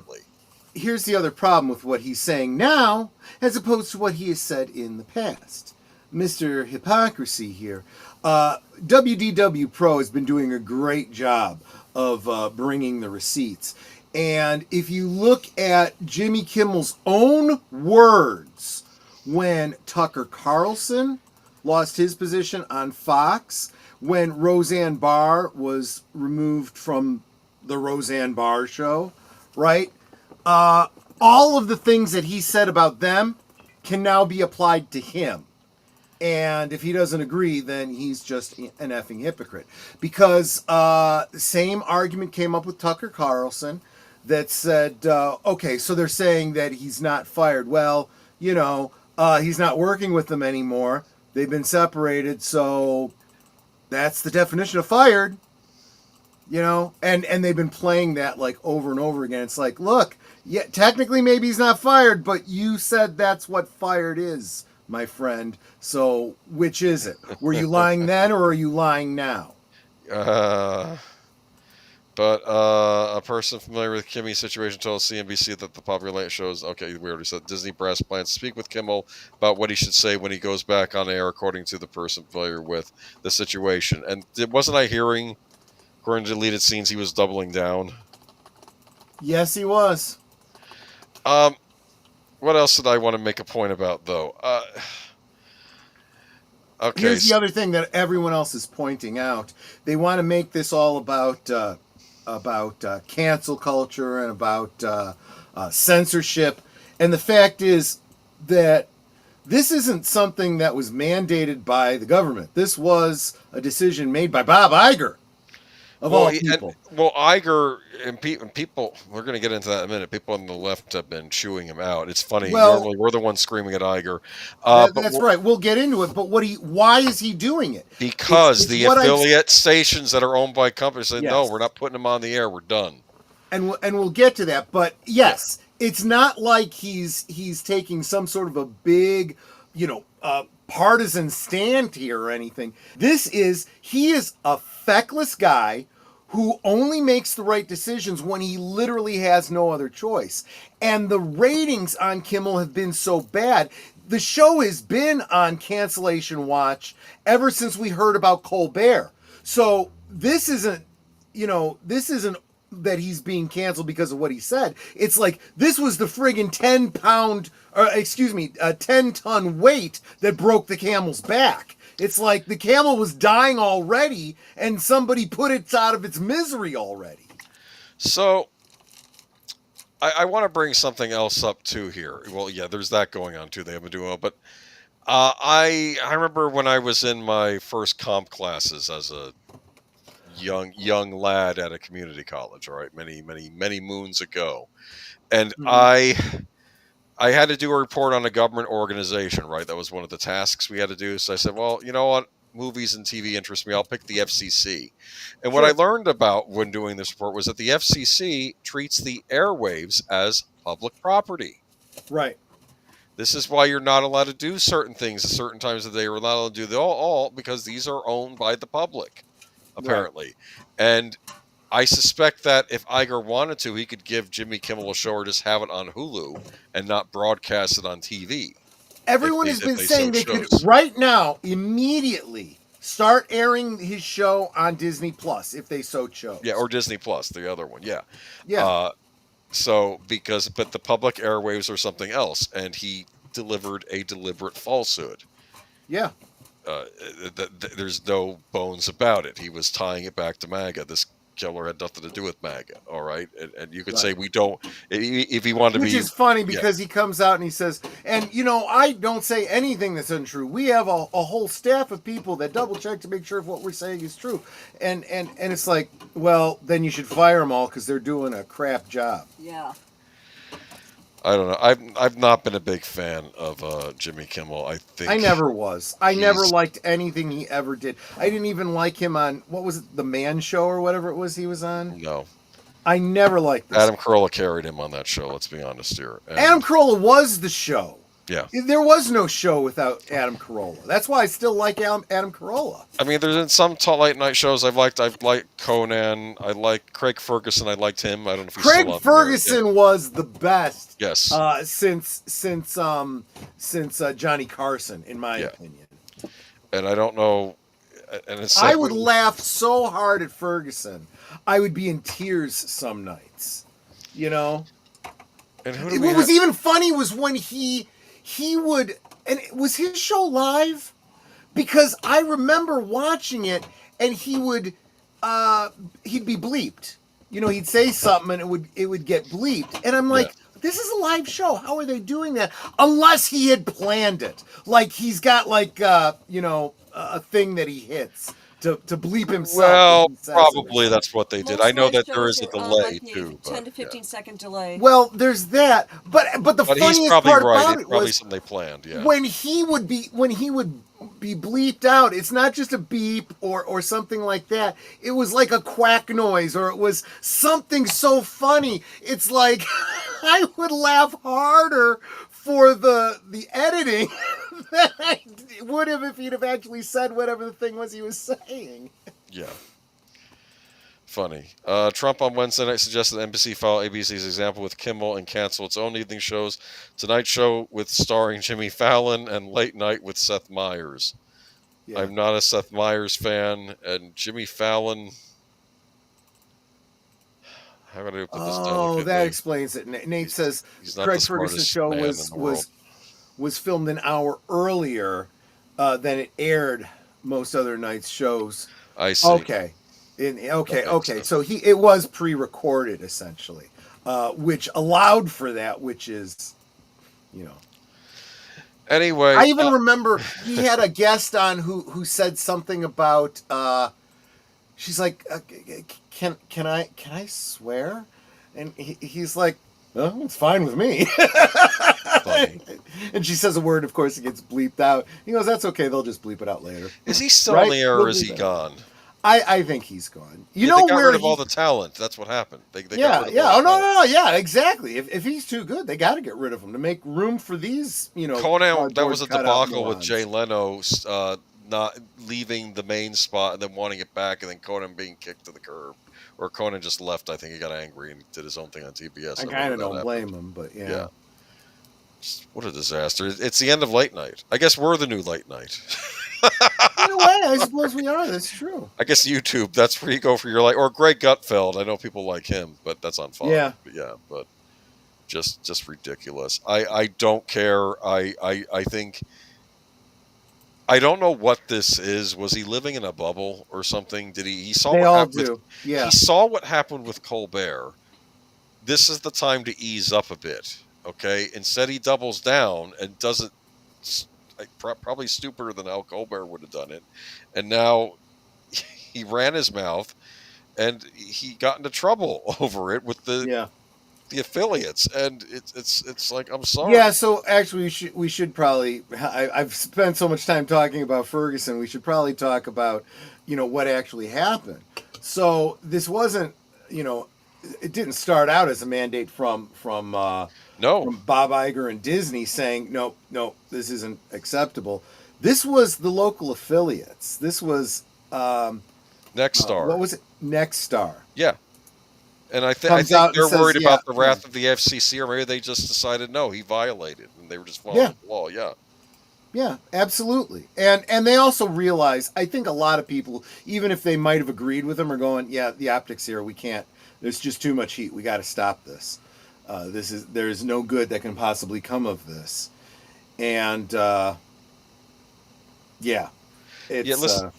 S4: Here's the other problem with what he's saying now, as opposed to what he has said in the past. Mr. Hypocrisy here. WDW Pro has been doing a great job of bringing the receipts. And if you look at Jimmy Kimmel's own words, when Tucker Carlson lost his position on Fox, when Roseanne Barr was removed from the Roseanne Barr show, right? All of the things that he said about them can now be applied to him. And if he doesn't agree, then he's just an effing hypocrite. Because the same argument came up with Tucker Carlson that said, okay, so they're saying that he's not fired. Well, he's not working with them anymore. They've been separated, so that's the definition of fired. And they've been playing that like over and over again. It's like, look, Yeah, technically maybe he's not fired, but you said that's what fired is, my friend. So which is it? Were you lying then or are you lying now?
S2: But a person familiar with Kimmy's situation told CNBC that the popular shows, okay, we already said Disney brass plans to speak with Kimmel about what he should say when he goes back on air, according to the person familiar with the situation. And wasn't I hearing, according to deleted scenes, he was doubling down?
S4: Yes, he was.
S2: What else did I want to make a point about, though? Okay.
S4: Here's the other thing that everyone else is pointing out. They want to make this all about cancel culture and about censorship. And the fact is that this isn't something that was mandated by the government. This was a decision made by Bob Iger, of all people.
S2: Iger and people, we're going to get into that in a minute. People on the left have been chewing him out. It's funny. Normally, we're the ones screaming at Iger.
S4: That's right. We'll get into it. But why is he doing it?
S2: Because the affiliate stations that are owned by companies say, no, we're not putting them on the air. We're done.
S4: And we'll get to that. But yes, it's not like he's taking some sort of a big, partisan stand here or anything. He is a feckless guy who only makes the right decisions when he literally has no other choice. And the ratings on Kimmel have been so bad. The show has been on cancellation watch ever since we heard about Colbert. So this isn't that he's being canceled because of what he said. It's like this was the friggin' 10-ton weight that broke the camel's back. It's like the camel was dying already, and somebody put it out of its misery already.
S2: So, I want to bring something else up too here. Well, yeah, there's that going on too. They have been doing well, but I remember when I was in my first comp classes as a young lad at a community college. All right, many moons ago, and I had to do a report on a government organization, right? That was one of the tasks we had to do. So I said, well, you know what? Movies and TV interest me. I'll pick the FCC. And what I learned about when doing this report was that the FCC treats the airwaves as public property.
S4: Right.
S2: This is why you're not allowed to do certain things at certain times of the day. You're not allowed to do the all because these are owned by the public, apparently. Right. And I suspect that if Iger wanted to, he could give Jimmy Kimmel a show or just have it on Hulu and not broadcast it on TV.
S4: Everyone has been saying they could right now immediately start airing his show on Disney Plus if they so chose.
S2: Yeah, or Disney Plus, the other one. Yeah.
S4: Yeah.
S2: But the public airwaves are something else, and he delivered a deliberate falsehood.
S4: Yeah.
S2: There's no bones about it. He was tying it back to MAGA. This killer had nothing to do with MAGA, all right? And you could say we don't, if he wanted to be...
S4: Which is funny because he comes out and he says, and I don't say anything that's untrue. We have a whole staff of people that double check to make sure if what we're saying is true. And it's like, well, then you should fire them all because they're doing a crap job.
S3: Yeah.
S2: I don't know. I've not been a big fan of Jimmy Kimmel. I think
S4: I never was. I never liked anything he ever did. I didn't even like him on what was it, The Man Show or whatever it was he was on.
S2: No,
S4: I never liked this.
S2: Adam Carolla carried him on that show. Let's be honest here. And
S4: Adam Carolla was the show.
S2: Yeah,
S4: there was no show without Adam Carolla. That's why I still like Adam Carolla.
S2: I mean, there's in some late night shows I've liked Conan. I like Craig Ferguson. I liked him. I don't know if he's
S4: Craig
S2: still on
S4: Ferguson was the best.
S2: Yes.
S4: Since Johnny Carson, in my opinion.
S2: And I don't know. And it's
S4: I would laugh so hard at Ferguson, I would be in tears some nights. And what was even funny was when he would, and was his show live? Because I remember watching it, and he'd be bleeped. He'd say something, and it would get bleeped, and I'm like, this is a live show. How are they doing that? Unless he had planned it, like he's got a thing that he hits to bleep himself.
S2: Well, probably that's what they did. I know that there is a delay too.
S3: 10 to 15 second delay.
S4: Well, there's that, but the funniest part about it was
S2: something they planned. Yeah.
S4: When he would be bleeped out, it's not just a beep or something like that. It was like a quack noise, or it was something so funny. It's like I would laugh harder for the editing than I would have if he'd have actually said whatever the thing was he was saying.
S2: Yeah. Funny. Trump on Wednesday night suggested that NBC follow ABC's example with Kimmel and cancel its own evening shows. Tonight Show with starring Jimmy Fallon and Late Night with Seth Meyers. Yeah. I'm not a Seth Meyers fan, and Jimmy Fallon. How do I put this down?
S4: Oh, that explains it. Nate says Craig Ferguson's show was filmed an hour earlier than it aired most other nights' shows.
S2: I see.
S4: Okay. Okay. So it was pre-recorded essentially, which allowed for that, which is,
S2: Anyway,
S4: I even remember he had a guest on who said something about. She's like, can I swear? And he's like, oh, it's fine with me. And she says a word. Of course, it gets bleeped out. He goes, that's okay. They'll just bleep it out later.
S2: Is he still on the air, or is he gone?
S4: I think he's gone.
S2: They got rid of all the talent. That's what happened. They got rid of
S4: Oh, no. Yeah, exactly. If he's too good, they got to get rid of him to make room for these,
S2: Conan, that was a debacle with Jay Leno not leaving the main spot and then wanting it back, and then Conan being kicked to the curb. Or Conan just left. I think he got angry and did his own thing on TBS.
S4: I kind of don't blame him, but yeah.
S2: What a disaster. It's the end of late night. I guess we're the new late night.
S4: In a way, I suppose we are. That's true.
S2: I guess YouTube, that's where you go for your light. Or Greg Gutfeld. I know people like him, but that's on Fox.
S4: Yeah.
S2: But just ridiculous. I don't care. I think... I don't know what this is. Was he living in a bubble or something? Did he saw
S4: they
S2: what
S4: all
S2: happened
S4: do. Yeah.
S2: He saw what happened with Colbert. This is the time to ease up a bit, okay? Instead, he doubles down and doesn't, probably stupider than how Colbert would have done it. And now he ran his mouth, and he got into trouble over it with the affiliates, and it's like, I'm sorry.
S4: Yeah, so actually we should probably, I've spent so much time talking about Ferguson, we should probably talk about, what actually happened. So this wasn't, it didn't start out as a mandate from Bob Iger and Disney saying, no, this isn't acceptable. This was the local affiliates. This was
S2: Nexstar.
S4: What was it? Nexstar.
S2: Yeah. And I think they're worried about the wrath of the FCC, or maybe they just decided, no, he violated, and they were just following the law.
S4: Yeah, absolutely. And they also realize, I think a lot of people, even if they might have agreed with him, are going, yeah, the optics here, we can't, there's just too much heat. We got to stop this. There is no good that can possibly come of this. And,
S2: listen.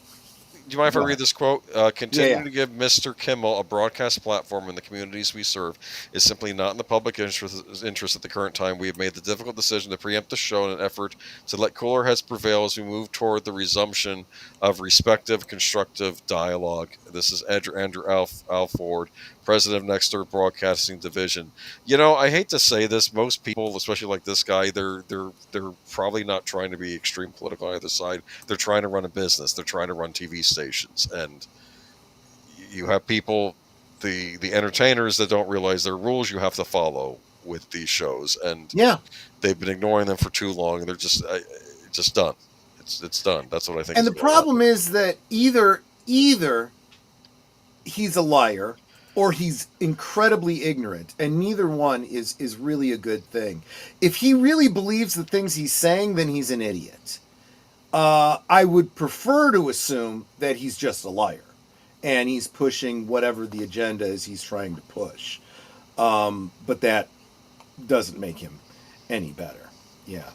S2: Do you mind if I read this quote? Continuing to give Mr. Kimmel a broadcast platform in the communities we serve is simply not in the public interest at the current time. We have made the difficult decision to preempt the show in an effort to let cooler heads prevail as we move toward the resumption of respective, constructive dialogue. This is Andrew Alford, president of Nexstar Broadcasting Division. I hate to say this, most people, especially like this guy, they're probably not trying to be extreme political on either side. They're trying to run a business. They're trying to run TV stations, and you have people, the entertainers, that don't realize their rules you have to follow with these shows, and they've been ignoring them for too long, and they're just done. It's done. That's what I think.
S4: And the problem is that either he's a liar or he's incredibly ignorant, and neither one is really a good thing. If he really believes the things he's saying, then he's an idiot. I would prefer to assume that he's just a liar, and he's pushing whatever the agenda is he's trying to push. But that doesn't make him any better. Yeah.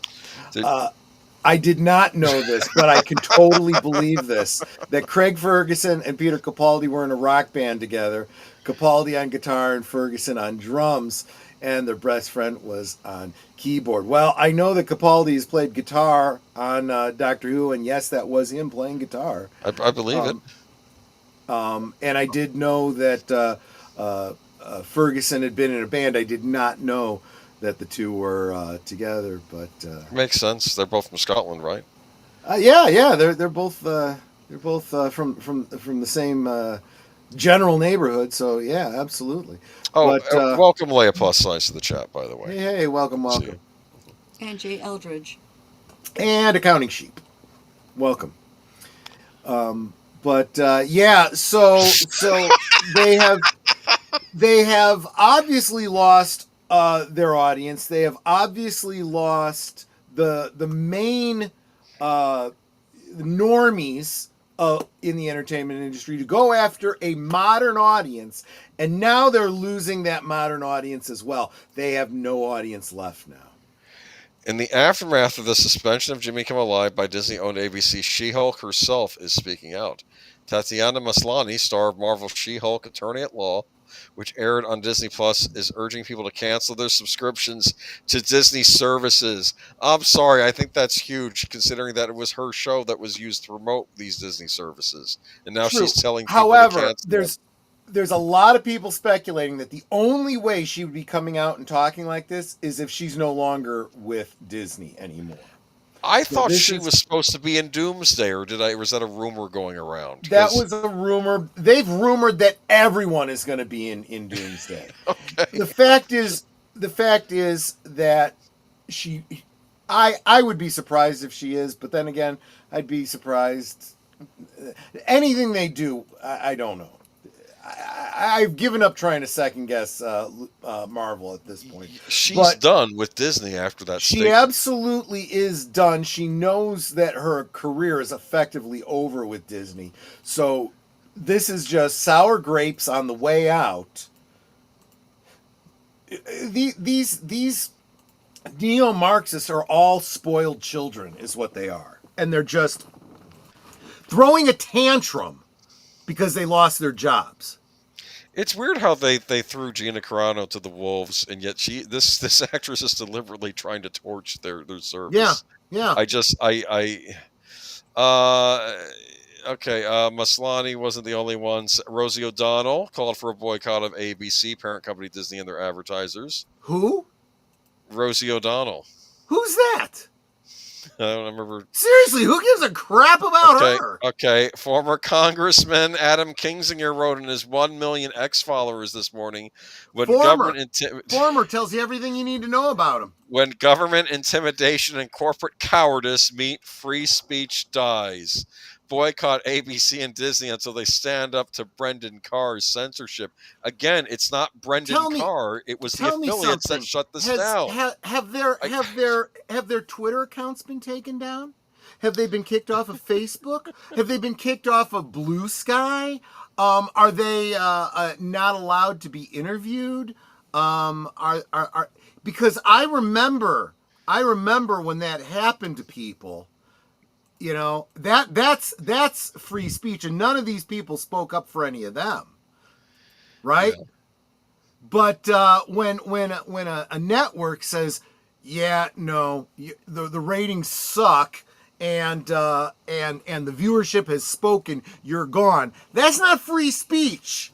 S4: I did not know this, but I can totally believe this, that Craig Ferguson and Peter Capaldi were in a rock band together, Capaldi on guitar and Ferguson on drums, and their best friend was on keyboard. Well, I know that Capaldi has played guitar on Doctor Who, and yes, that was him playing guitar.
S2: I believe it.
S4: And I did know that Ferguson had been in a band. I did not know that the two were together, but
S2: makes sense. They're both from Scotland, right?
S4: Yeah. They're both from the same general neighborhood. So yeah, absolutely.
S2: Oh,
S4: But
S2: welcome, Leia Plus Size to the chat, by the way.
S4: hey, welcome.
S3: And Jay Eldridge.
S4: And Accounting Sheep, welcome. But yeah, so they have obviously lost their audience. They have obviously lost the main normies in the entertainment industry to go after a modern audience, and now they're losing that modern audience as well. They have no audience left now.
S2: In the aftermath of the suspension of Jimmy Kimmel Live by Disney-owned ABC, She-Hulk herself is speaking out. Tatiana Maslany, star of Marvel's She-Hulk Attorney at Law, which aired on Disney Plus, is urging people to cancel their subscriptions to Disney services. I'm sorry, I think that's huge, considering that it was her show that was used to promote these Disney services, and now
S4: True.
S2: she's telling people
S4: However,
S2: to cancel them.
S4: There's a lot of people speculating that the only way she would be coming out and talking like this is if she's no longer with Disney anymore.
S2: I thought she was supposed to be in Doomsday, or was that a rumor going around?
S4: That was a rumor. They've rumored that everyone is going to be in Doomsday.
S2: Okay.
S4: The fact is that I would be surprised if she is, but then again, I'd be surprised. Anything they do, I don't know. I've given up trying to second guess Marvel at this point.
S2: She's done with Disney after that.
S4: She absolutely is done. She knows that her career is effectively over with Disney. So this is just sour grapes on the way out. These neo-Marxists are all spoiled children, is what they are. And they're just throwing a tantrum because they lost their jobs.
S2: It's weird how they threw Gina Carano to the wolves, and yet this actress is deliberately trying to torch their service.
S4: Yeah.
S2: Okay, Maslany wasn't the only one. Rosie O'Donnell called for a boycott of ABC, parent company Disney, and their advertisers.
S4: Who?
S2: Rosie O'Donnell.
S4: Who's that?
S2: I don't remember.
S4: Seriously, who gives a crap about her?
S2: Okay. Former Congressman Adam Kinzinger wrote in his 1 million X followers this morning,
S4: Former tells you everything you need to know about him.
S2: When government intimidation and corporate cowardice meet, free speech dies. Boycott ABC and Disney until they stand up to Brendan Carr's censorship. Again, it's not Brendan Carr; it was the affiliates that shut this down.
S4: Have their Twitter accounts been taken down? Have they been kicked off of Facebook? Have they been kicked off of Blue Sky? Are they not allowed to be interviewed? Because I remember when that happened to people. You know, that's free speech, and none of these people spoke up for any of them, right? Yeah. But when a network says, "Yeah, no, the ratings suck," and the viewership has spoken, you're gone. That's not free speech.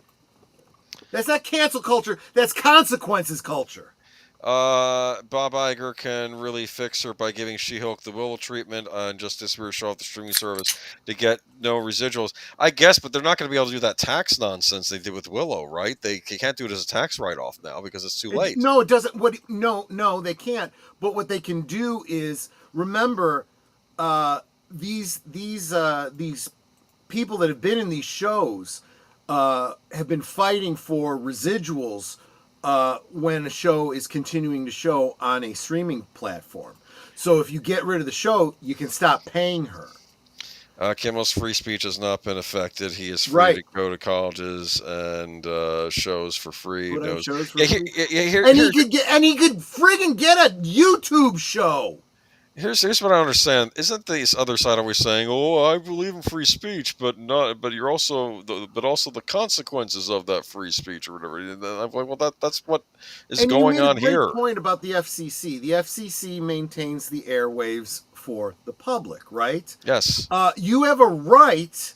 S4: That's not cancel culture. That's consequences culture.
S2: Bob Iger can really fix her by giving She-Hulk the Willow treatment and just disappear show off the streaming service to get no residuals. I guess, but they're not going to be able to do that tax nonsense they did with Willow, right? They can't do it as a tax write-off now because it's too late.
S4: No, it doesn't. No, they can't. But what they can do is remember these people that have been in these shows have been fighting for residuals. When a show is continuing to show on a streaming platform. So if you get rid of the show, you can stop paying her.
S2: Kimmel's free speech has not been affected. He is free to go to colleges and shows for free.
S4: And he could friggin' get a YouTube show.
S2: Here's what I understand. Isn't this other side always saying, "Oh, I believe in free speech, but you're also the consequences of that free speech or whatever." And I'm like, well, that's what is going on here.
S4: You made a great point about the FCC. The FCC maintains the airwaves for the public, right?
S2: Yes.
S4: You have a right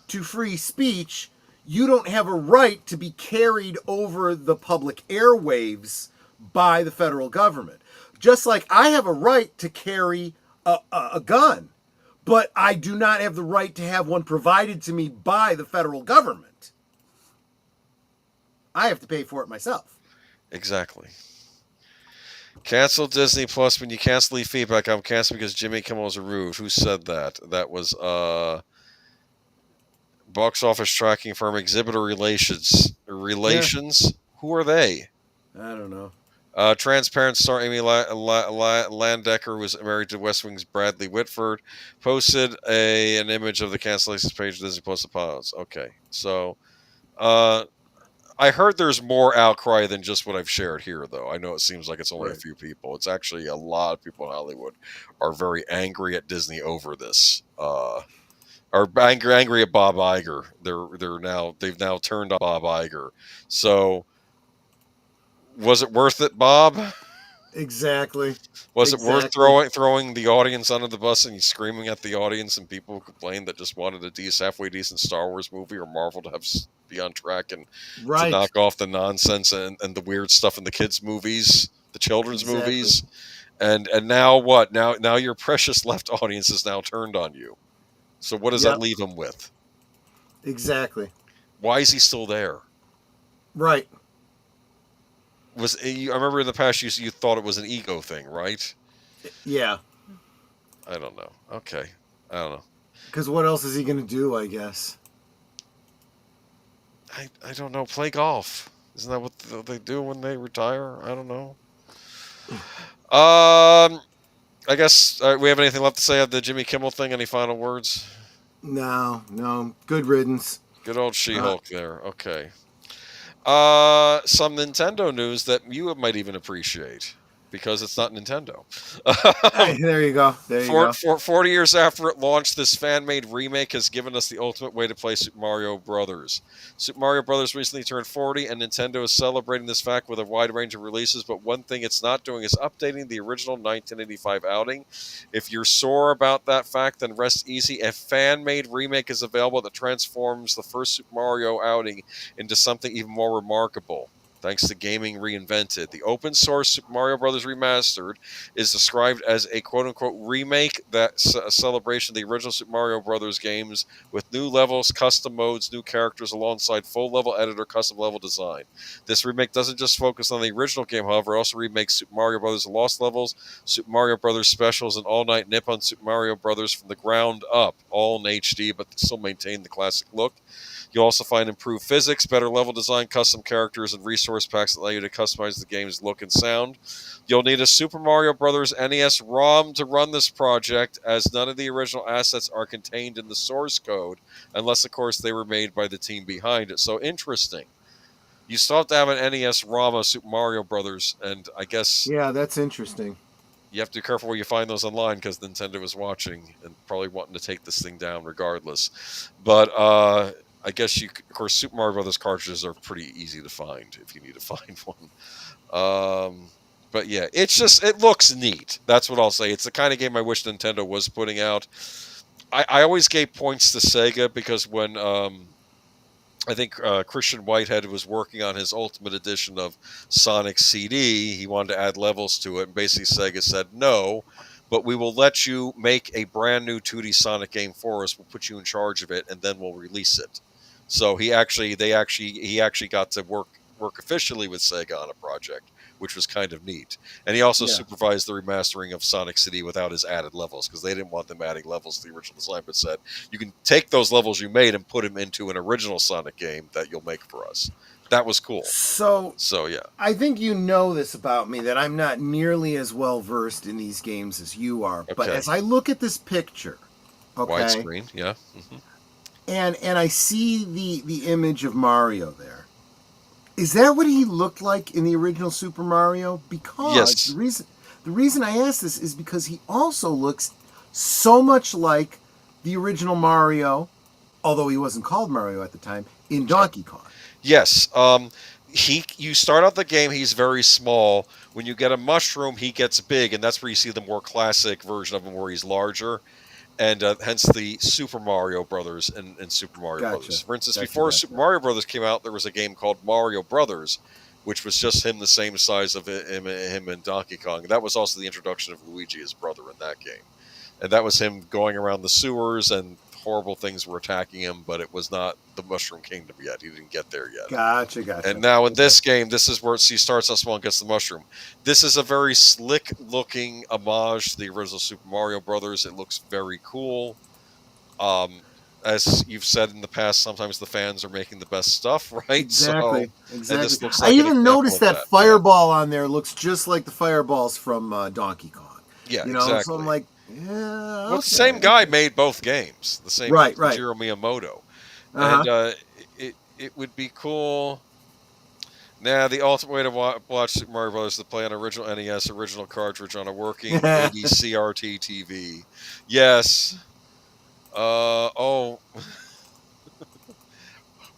S4: to free speech. You don't have a right to be carried over the public airwaves by the federal government. Just like I have a right to carry a gun, but I do not have the right to have one provided to me by the federal government. I have to pay for it myself.
S2: Exactly. Cancel Disney Plus when you cancel, leave feedback. I'm canceling because Jimmy Kimmel was rude. Who said that? That was box office tracking firm Exhibitor Relations. Who are they?
S4: I don't know.
S2: Transparent star Amy Landecker, who was married to West Wing's Bradley Whitford, posted an image of the cancellations page of Disney Plus Apollos. Okay, so I heard there's more outcry than just what I've shared here, though. I know it seems like it's only a few people. It's actually a lot of people in Hollywood are very angry at Disney over this. Are angry at Bob Iger. They've now turned on Bob Iger. So was it worth it, Bob?
S4: Exactly.
S2: Was it worth throwing the audience under the bus and screaming at the audience and people who complained that just wanted a halfway decent Star Wars movie or Marvel to be on track and to knock off the nonsense and the weird stuff in the kids' movies, the children's movies, and now what? Now your precious left audience is now turned on you. So what does that leave him with?
S4: Exactly.
S2: Why is he still there?
S4: Right.
S2: I remember in the past you thought it was an ego thing, right?
S4: Yeah.
S2: I don't know. Okay. I don't know.
S4: Because what else is he going to do, I guess?
S2: I don't know. Play golf. Isn't that what they do when they retire? I don't know. I guess we have anything left to say of the Jimmy Kimmel thing? Any final words?
S4: No. Good riddance.
S2: Good old She-Hulk there. Okay. Some Nintendo news that you might even appreciate because it's not Nintendo.
S4: Hey, there you go.
S2: 40 years after it launched, this fan-made remake has given us the ultimate way to play Super Mario Brothers. Super Mario Brothers recently turned 40, and Nintendo is celebrating this fact with a wide range of releases, but one thing it's not doing is updating the original 1985 outing. If you're sore about that fact, then rest easy. A fan-made remake is available that transforms the first Super Mario outing into something even more remarkable. Thanks to Gaming Reinvented. The open source Super Mario Bros. Remastered is described as a quote-unquote remake that's a celebration of the original Super Mario Bros. Games with new levels, custom modes, new characters alongside full-level editor, custom level design. This remake doesn't just focus on the original game, however, it also remakes Super Mario Bros. Lost Levels, Super Mario Bros. Specials, and All Night Nippon Super Mario Bros. From the ground up, all in HD, but still maintain the classic look. You'll also find improved physics, better level design, custom characters, and resource packs that allow you to customize the game's look and sound. You'll need a Super Mario Bros. NES ROM to run this project, as none of the original assets are contained in the source code, unless, of course, they were made by the team behind it. So, interesting. You still have to have an NES ROM of Super Mario Bros., and I guess...
S4: Yeah, that's interesting.
S2: You have to be careful where you find those online, because Nintendo is watching and probably wanting to take this thing down regardless. But, I guess of course, Super Mario Brothers cartridges are pretty easy to find if you need to find one. But yeah, it looks neat. That's what I'll say. It's the kind of game I wish Nintendo was putting out. I always gave points to Sega because when I think Christian Whitehead was working on his Ultimate Edition of Sonic CD, he wanted to add levels to it, and basically Sega said no. But we will let you make a brand new 2D Sonic game for us. We'll put you in charge of it, and then we'll release it. So he actually got to work officially with Sega on a project, which was kind of neat. And he also supervised the remastering of Sonic City without his added levels, because they didn't want them adding levels to the original design, but said, you can take those levels you made and put them into an original Sonic game that you'll make for us. That was cool.
S4: So
S2: yeah.
S4: I think you know this about me, that I'm not nearly as well versed in these games as you are. Okay. But as I look at this picture,
S2: widescreen, yeah. Mm-hmm.
S4: And I see the image of Mario there. Is that what he looked like in the original Super Mario? Because the reason I ask this is because he also looks so much like the original Mario, although he wasn't called Mario at the time, in Donkey Kong.
S2: Yes. You start out the game, he's very small. When you get a mushroom, he gets big, and that's where you see the more classic version of him where he's larger. And hence the Super Mario Brothers and Super Mario Brothers. For instance, before Super Mario Brothers came out, there was a game called Mario Brothers, which was just him the same size of him and Donkey Kong. And that was also the introduction of Luigi, his brother, in that game. And that was him going around the sewers and horrible things were attacking him, but it was not the Mushroom Kingdom yet. He didn't get there yet.
S4: Gotcha.
S2: And now in this game, this is where he starts out small and gets the mushroom. This is a very slick-looking homage to the original Super Mario Brothers. It looks very cool. As you've said in the past, sometimes the fans are making the best stuff, right?
S4: Exactly.
S2: And this looks
S4: I
S2: like
S4: even noticed that
S2: fireball
S4: fireball on there looks just like the fireballs from Donkey Kong.
S2: Yeah,
S4: exactly. So I'm like, yeah.
S2: Well, the same guy made both games. The same
S4: right.
S2: Jiro Miyamoto. And it would be cool. Nah, the ultimate way to watch Super Mario Bros. Is to play on original NES, original cartridge on a working 80 CRT TV. Yes.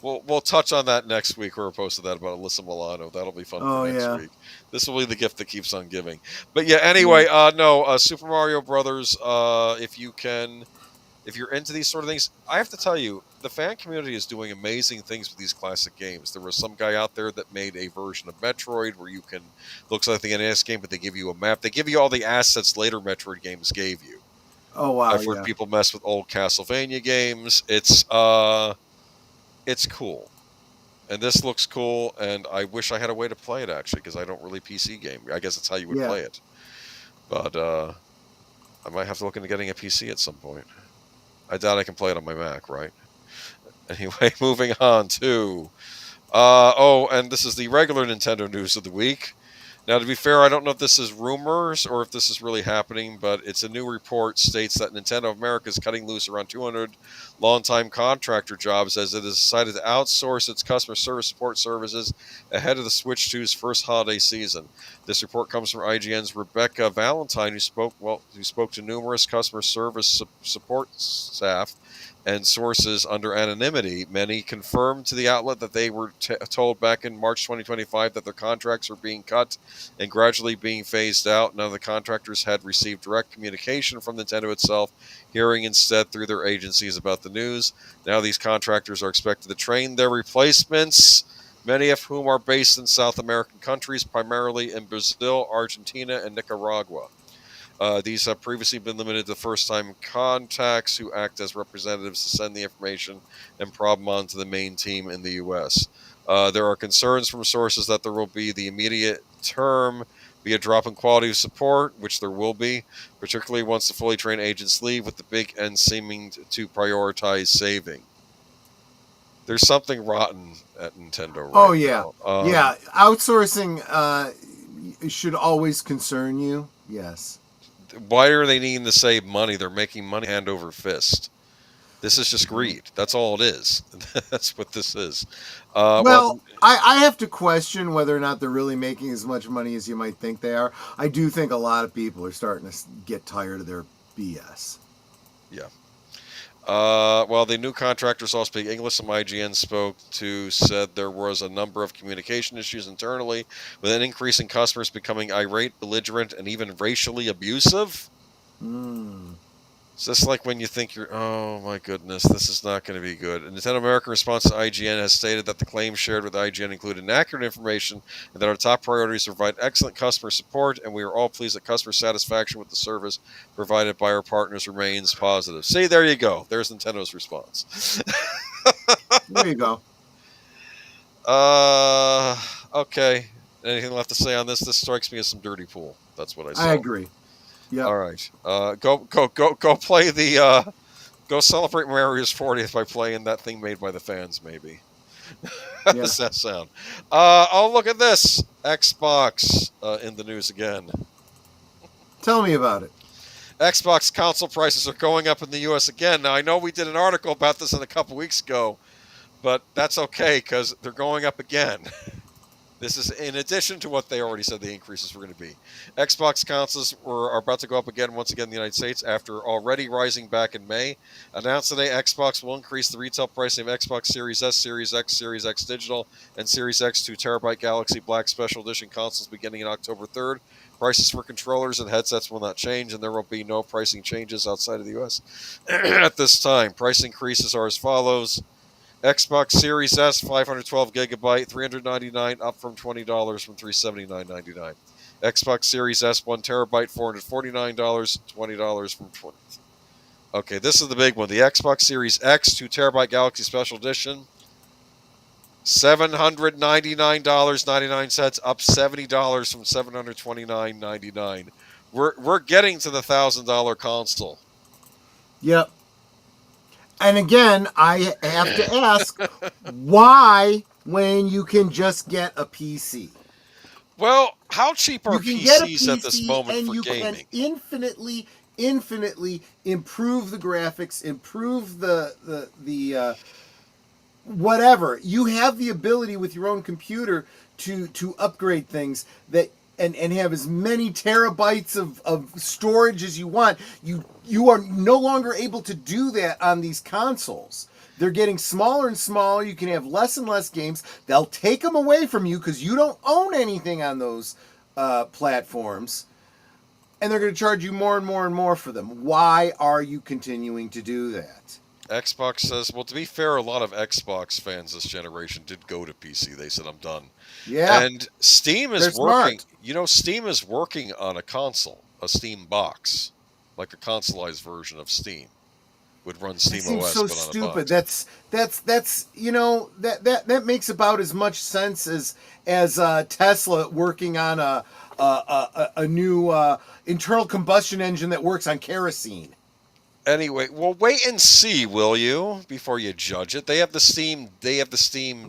S2: We'll touch on that next week. We're posted that about Alyssa Milano. That'll be fun for next week. This will be the gift that keeps on giving. But yeah, anyway, Super Mario Brothers. If you're into these sort of things, I have to tell you, the fan community is doing amazing things with these classic games. There was some guy out there that made a version of Metroid where you can, looks like the NES game, but they give you a map. They give you all the assets later Metroid games gave you.
S4: Oh wow!
S2: I've heard people mess with old Castlevania games. It's cool, and this looks cool. And I wish I had a way to play it actually, because I don't really PC game. I guess that's how you would play it. But I might have to look into getting a PC at some point. I doubt I can play it on my Mac, right? Anyway, moving on to and this is the regular Nintendo news of the week. Now, to be fair, I don't know if this is rumors or if this is really happening, but it's a new report states that Nintendo of America is cutting loose around 200 long-time contractor jobs as it has decided to outsource its customer service support services ahead of the Switch 2's first holiday season. This report comes from IGN's Rebecca Valentine, who spoke to numerous customer service support staff and sources under anonymity. Many confirmed to the outlet that they were told back in March 2025 that their contracts were being cut and gradually being phased out. None of the contractors had received direct communication from Nintendo itself, hearing instead through their agencies about the news. Now these contractors are expected to train their replacements, many of whom are based in South American countries, primarily in Brazil, Argentina, and Nicaragua. These have previously been limited to first-time contacts who act as representatives to send the information and problem on to the main team in the U.S. There are concerns from sources that there will be the immediate term be a drop in quality of support, which there will be, particularly once the fully trained agents leave, with the big end seeming to prioritize saving. There's something rotten at Nintendo right now.
S4: Yeah. Outsourcing should always concern you. Yes.
S2: Why are they needing to save money? They're making money hand over fist. This is just greed. That's all it is. That's what this is.
S4: I have to question whether or not they're really making as much money as you might think they are. I do think a lot of people are starting to get tired of their BS.
S2: Yeah. The new contractors all speak English. Some IGN said there was a number of communication issues internally, with an increase in customers becoming irate, belligerent, and even racially abusive. It's just like when you think oh my goodness, this is not going to be good. And Nintendo American response to IGN has stated that the claims shared with IGN include inaccurate information and that our top priority is to provide excellent customer support, and we are all pleased that customer satisfaction with the service provided by our partners remains positive. See, there you go. There's Nintendo's response.
S4: There you go.
S2: Okay. Anything left to say on this? This strikes me as some dirty pool. That's what I saw.
S4: I agree. Yeah.
S2: All right. Go play the. Go celebrate Mario's 40th by playing that thing made by the fans. Maybe. How does that sound? Look at this. Xbox in the news again.
S4: Tell me about it.
S2: Xbox console prices are going up in the U.S. again. Now I know we did an article about this a couple weeks ago, but that's okay because they're going up again. This is in addition to what they already said the increases were going to be. Xbox consoles are about to go up again, once again in the United States, after already rising back in May. Announced today, Xbox will increase the retail pricing of Xbox Series S, Series X, Series X Digital, and Series X 2TB Galaxy Black Special Edition consoles beginning on October 3rd. Prices for controllers and headsets will not change, and there will be no pricing changes outside of the U.S. at this time. Price increases are as follows. Xbox Series S, 512 gigabyte, $399, up from $20 from $379.99. Xbox Series S, 1 terabyte, $449, $20 from $20. Okay, this is the big one. The Xbox Series X 2TB Galaxy Special Edition. $799.99, up $70 from $729.99. We're getting to the $1,000 console.
S4: Yep. And again, I have to ask, why when you can just get a PC?
S2: Well, how cheap are
S4: You can get a
S2: PCs at this
S4: PC
S2: moment
S4: and
S2: for
S4: you
S2: gaming?
S4: can infinitely improve the graphics, improve the whatever. You have the ability with your own computer to upgrade things that and have as many terabytes of storage as you want. You are no longer able to do that on these consoles. They're getting smaller and smaller. You can have less and less games. They'll take them away from you because you don't own anything on those platforms. And they're going to charge you more and more and more for them. Why are you continuing to do that?
S2: Xbox says, well, to be fair, a lot of Xbox fans this generation did go to PC. They said, I'm done.
S4: Yeah.
S2: And Steam is
S4: They're
S2: working.
S4: smart.
S2: You know, Steam is working on a console, a Steam box, like a consoleized version of Steam. Would run Steam
S4: That seems
S2: OS,
S4: so
S2: but on a
S4: stupid.
S2: box.
S4: That's you know that makes about as much sense as Tesla working on a new internal combustion engine that works on kerosene.
S2: Anyway, well, wait and see, will you, before you judge it? They have the Steam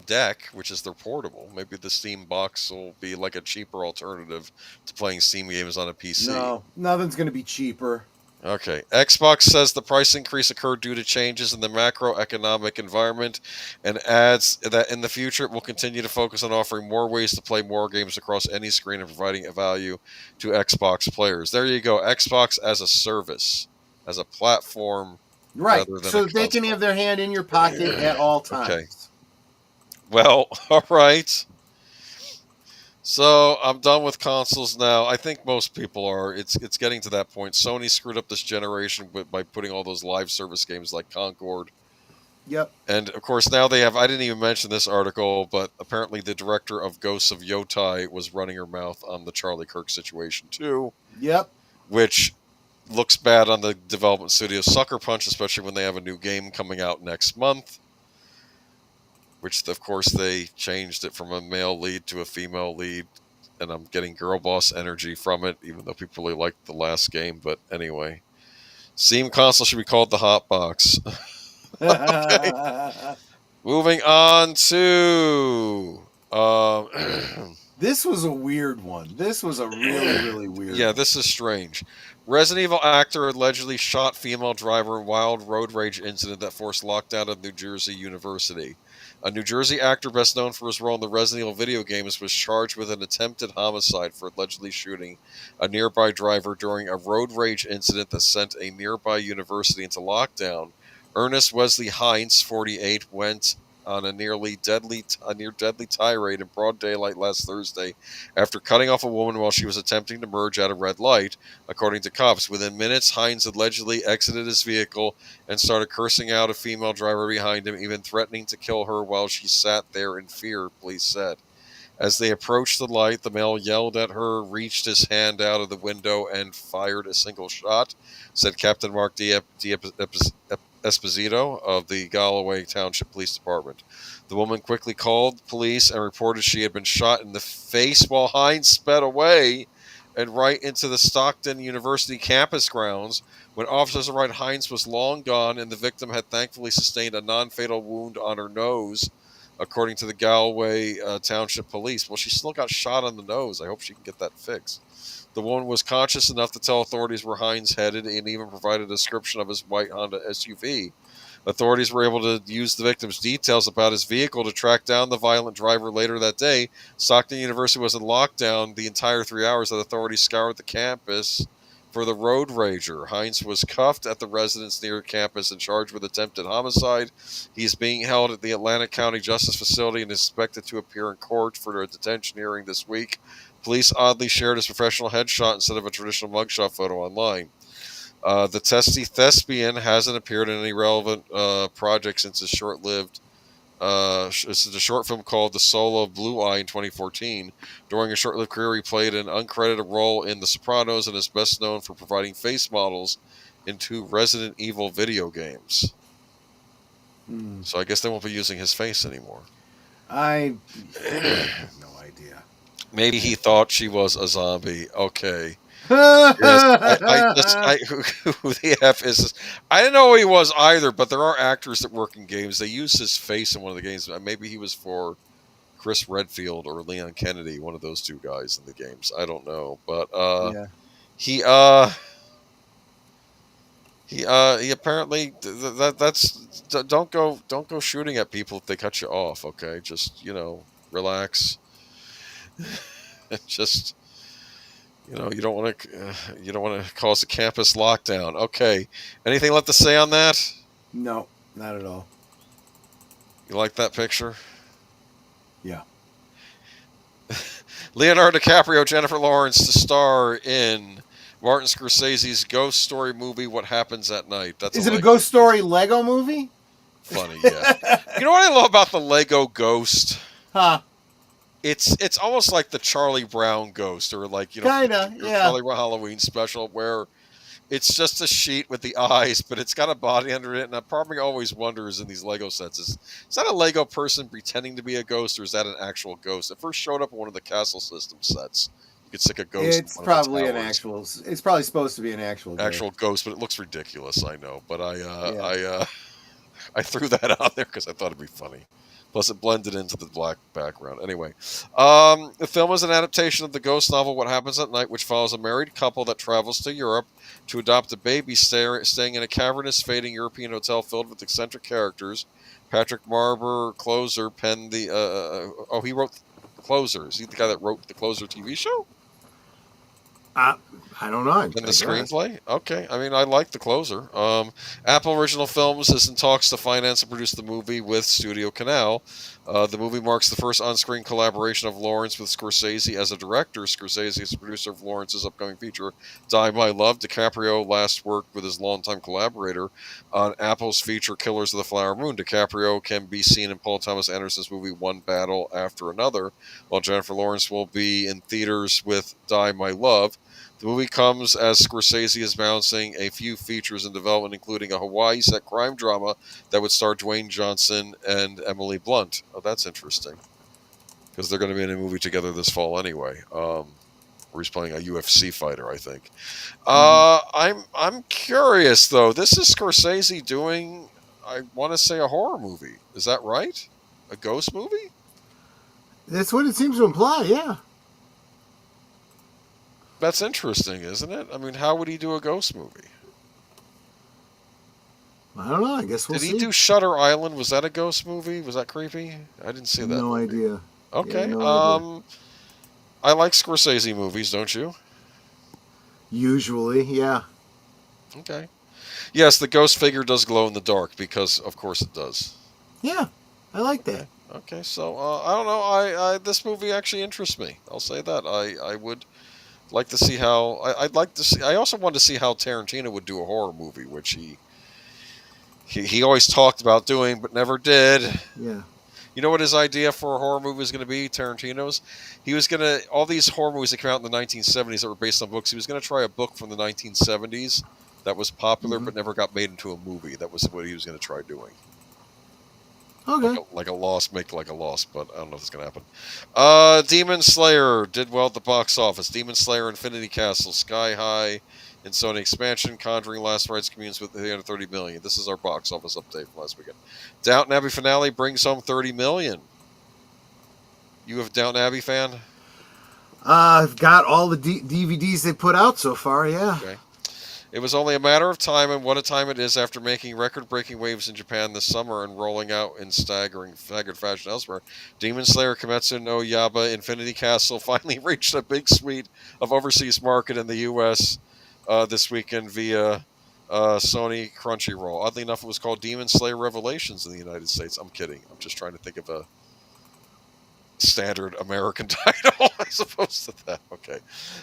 S2: Deck, which is their portable. Maybe the Steam box will be like a cheaper alternative to playing Steam games on a PC.
S4: No, nothing's going to be cheaper.
S2: Okay. Xbox says the price increase occurred due to changes in the macroeconomic environment and adds that in the future it will continue to focus on offering more ways to play more games across any screen and providing a value to Xbox players. There you go. Xbox as a service, as a platform.
S4: Right,
S2: rather than
S4: so
S2: a
S4: that they can
S2: console.
S4: have their hand in your pocket at all times.
S2: Okay. Well, all right. So I'm done with consoles now. I think most people are. It's getting to that point. Sony screwed up this generation by putting all those live service games like Concord.
S4: Yep.
S2: And of course now they have. I didn't even mention this article, but apparently the director of Ghosts of Yotai was running her mouth on the Charlie Kirk situation too.
S4: Yep.
S2: Which looks bad on the development studio Sucker Punch, especially when they have a new game coming out next month. Which, of course, they changed it from a male lead to a female lead, and I'm getting girl boss energy from it, even though people really liked the last game. But anyway, Steam console should be called the Hot Box. Okay. Moving on to
S4: this was a weird one. This was a really weird.
S2: Yeah, this is strange. Resident Evil actor allegedly shot female driver in wild road rage incident that forced lockdown of New Jersey University. A New Jersey actor best known for his role in the Resident Evil video games was charged with an attempted homicide for allegedly shooting a nearby driver during a road rage incident that sent a nearby university into lockdown. Ernest Wesley Hines, 48, went on a near deadly tirade in broad daylight last Thursday after cutting off a woman while she was attempting to merge at a red light, according to cops. Within minutes, Hines allegedly exited his vehicle and started cursing out a female driver behind him, even threatening to kill her while she sat there in fear, police said. As they approached the light, the male yelled at her, reached his hand out of the window, and fired a single shot, said Captain Marc Esposito of the Galloway Township Police Department. The woman quickly called police and reported she had been shot in the face while Hines sped away and right into the Stockton University campus grounds. When officers arrived, Hines was long gone, and the victim had thankfully sustained a non-fatal wound on her nose, according to the Galloway Township Police. Well, she still got shot on the nose. I hope she can get that fixed. The woman was conscious enough to tell authorities where Hines headed and even provided a description of his white Honda SUV. Authorities were able to use the victim's details about his vehicle to track down the violent driver later that day. Stockton University was in lockdown the entire 3 hours that authorities scoured the campus for the road rager. Hines was cuffed at the residence near campus and charged with attempted homicide. He is being held at the Atlantic County Justice Facility and is expected to appear in court for a detention hearing this week. Police oddly shared his professional headshot instead of a traditional mugshot photo online. The testy thespian hasn't appeared in any relevant project since his short-lived it's a short film called The Soul of Blue Eye in 2014. During a short-lived career, he played an uncredited role in The Sopranos and is best known for providing face models in 2 Resident Evil video games. So I guess they won't be using his face anymore.
S4: I have no idea.
S2: Maybe he thought she was a zombie. Okay. Yes, who the F is this? I didn't know who he was either, but there are actors that work in games. They use his face in one of the games. Maybe he was for Chris Redfield or Leon Kennedy, one of those 2 guys in the games. I don't know, but
S4: Yeah.
S2: he apparently that's don't go shooting at people if they cut you off. Okay, just relax. Just you don't want to cause a campus lockdown. Okay, anything left to say on that?
S4: No, not at all.
S2: You like that picture?
S4: Yeah.
S2: Leonardo DiCaprio, Jennifer Lawrence to star in Martin Scorsese's ghost story movie, What Happens at Night.
S4: Is it a ghost story Lego movie?
S2: Funny, yeah. You know what I love about the Lego Ghost?
S4: Huh.
S2: It's almost like the Charlie Brown Ghost, or like
S4: kinda, yeah.
S2: Charlie Brown Halloween special, where it's just a sheet with the eyes, but it's got a body under it. And I probably always wonders in these Lego sets, is that a Lego person pretending to be a ghost, or is that an actual ghost? It first showed up in one of the Castle System sets. You could stick a ghost.
S4: It's probably an actual. It's probably supposed to be an actual
S2: ghost, but it looks ridiculous. I know, but I threw that out there because I thought it'd be funny. Plus, it blended into the black background. Anyway, the film is an adaptation of the ghost novel What Happens at Night, which follows a married couple that travels to Europe to adopt a baby staying in a cavernous, fading European hotel filled with eccentric characters. Patrick Marber Closer penned the... he wrote Closer. Is he the guy that wrote the Closer TV show?
S4: I don't know.
S2: In the screenplay? Okay. I mean, I like the Closer. Apple Original Films is in talks to finance and produce the movie with Studio Canal. The movie marks the first on-screen collaboration of Lawrence with Scorsese as a director. Scorsese is the producer of Lawrence's upcoming feature, Die My Love. DiCaprio last worked with his longtime collaborator on Apple's feature Killers of the Flower Moon. DiCaprio can be seen in Paul Thomas Anderson's movie One Battle After Another, while Jennifer Lawrence will be in theaters with Die My Love. The movie comes as Scorsese is balancing a few features in development, including a Hawaii-set crime drama that would star Dwayne Johnson and Emily Blunt. Oh, that's interesting, because they're going to be in a movie together this fall anyway. Where he's playing a UFC fighter, I think. I'm curious though. This is Scorsese doing, I want to say, a horror movie. Is that right? A ghost movie?
S4: That's what it seems to imply. Yeah.
S2: That's interesting, isn't it? I mean, how would he do a ghost movie?
S4: I don't know. I guess we'll see.
S2: Did he do Shutter Island? Was that a ghost movie? Was that creepy? I didn't see that.
S4: No idea.
S2: Okay.
S4: Yeah, no idea.
S2: I like Scorsese movies, don't you?
S4: Usually, yeah.
S2: Okay. Yes, the ghost figure does glow in the dark because, of course, it does.
S4: Yeah, I like that.
S2: Okay, so I don't know. This movie actually interests me. I'll say that. I would like to see how. I'd like to see. I also want to see how Tarantino would do a horror movie, which he always talked about doing but never did.
S4: Yeah.
S2: You know what his idea for a horror movie is going to be, Tarantino's? He was going to, all these horror movies that came out in the 1970s that were based on books, he was going to try a book from the 1970s that was popular but never got made into a movie. That was what he was going to try doing.
S4: Okay.
S2: Like a Lost, make like a Lost, but I don't know if it's going to happen. Demon Slayer did well at the box office. Demon Slayer Infinity Castle, Sky High in Sony expansion, Conjuring Last Rites communes with 330 million. This is our box office update from last weekend. Downton Abbey finale brings home 30 million. You a Downton Abbey fan?
S4: I've got all the DVDs they put out so far, yeah.
S2: Okay. It was only a matter of time, and what a time it is after making record-breaking waves in Japan this summer and rolling out in staggered fashion elsewhere. Demon Slayer Kimetsu no Yaiba Infinity Castle finally reached a big suite of overseas market in the U.S. This weekend via Sony Crunchyroll. Oddly enough, it was called Demon Slayer Revelations in the United States. I'm kidding. I'm just trying to think of standard American title as opposed to that. Okay.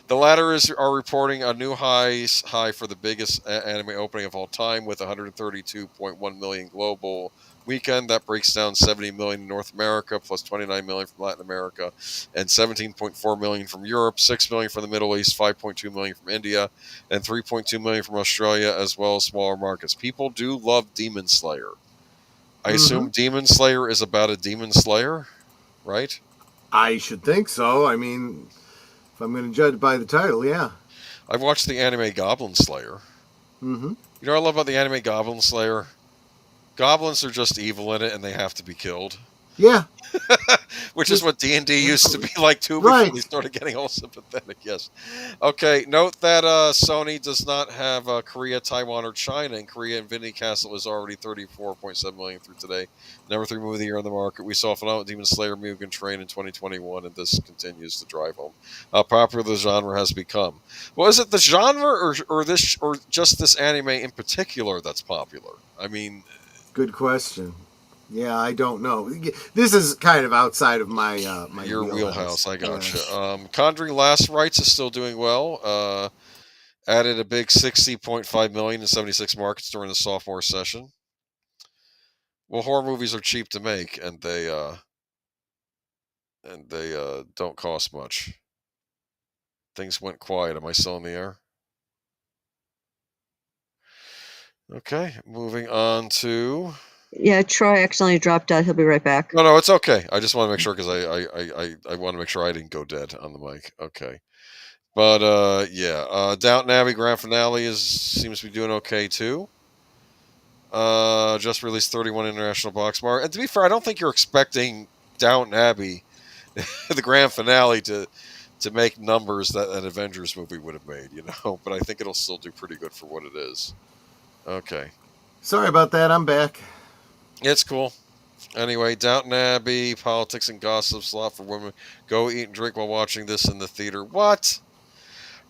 S2: The latter are reporting a new high for the biggest anime opening of all time with 132.1 million global weekend. That breaks down 70 million in North America, plus 29 million from Latin America, and 17.4 million from Europe, 6 million from the Middle East, 5.2 million from India, and 3.2 million from Australia, as well as smaller markets. People do love Demon Slayer. I assume Demon Slayer is about a demon slayer, right?
S4: I should think so. I mean, if I'm going to judge by the title, yeah.
S2: I've watched the anime Goblin Slayer.
S4: Mm-hmm.
S2: You know what I love about the anime Goblin Slayer? Goblins are just evil in it, and they have to be killed.
S4: Yeah.
S2: Which is what D&D used to be like, too,
S4: Right.
S2: before they started getting all sympathetic, yes. Okay, note that Sony does not have Korea, Taiwan, or China. In Korea, Infinity Castle is already 34.7 million through today. Number 3 movie of the year on the market. We saw phenomenal Demon Slayer Mugen Train in 2021, and this continues to drive home how popular the genre has become. Well, is it the genre or just this anime in particular that's popular? I mean...
S4: Good question. Yeah, I don't know. This is kind of outside of my
S2: your wheelhouse. I gotcha. Yeah. Conjuring Last Rites is still doing well. Added a big 60.5 million in 76 markets during the sophomore session. Well, horror movies are cheap to make, and they don't cost much. Things went quiet. Am I still in the air? Okay, moving on to...
S3: Yeah, Troy accidentally dropped out. He'll be right back.
S2: No, it's okay. I just want to make sure because I want to make sure I didn't go dead on the mic. Okay, but yeah, Downton Abbey grand finale seems to be doing okay too. Just released 31 international box mark, and to be fair, I don't think you're expecting Downton Abbey, the grand finale, to make numbers that an Avengers movie would have made, But I think it'll still do pretty good for what it is. Okay.
S4: Sorry about that. I'm back.
S2: It's cool. Anyway, Downton Abbey, politics and gossip, slot for women. Go eat and drink while watching this in the theater. What?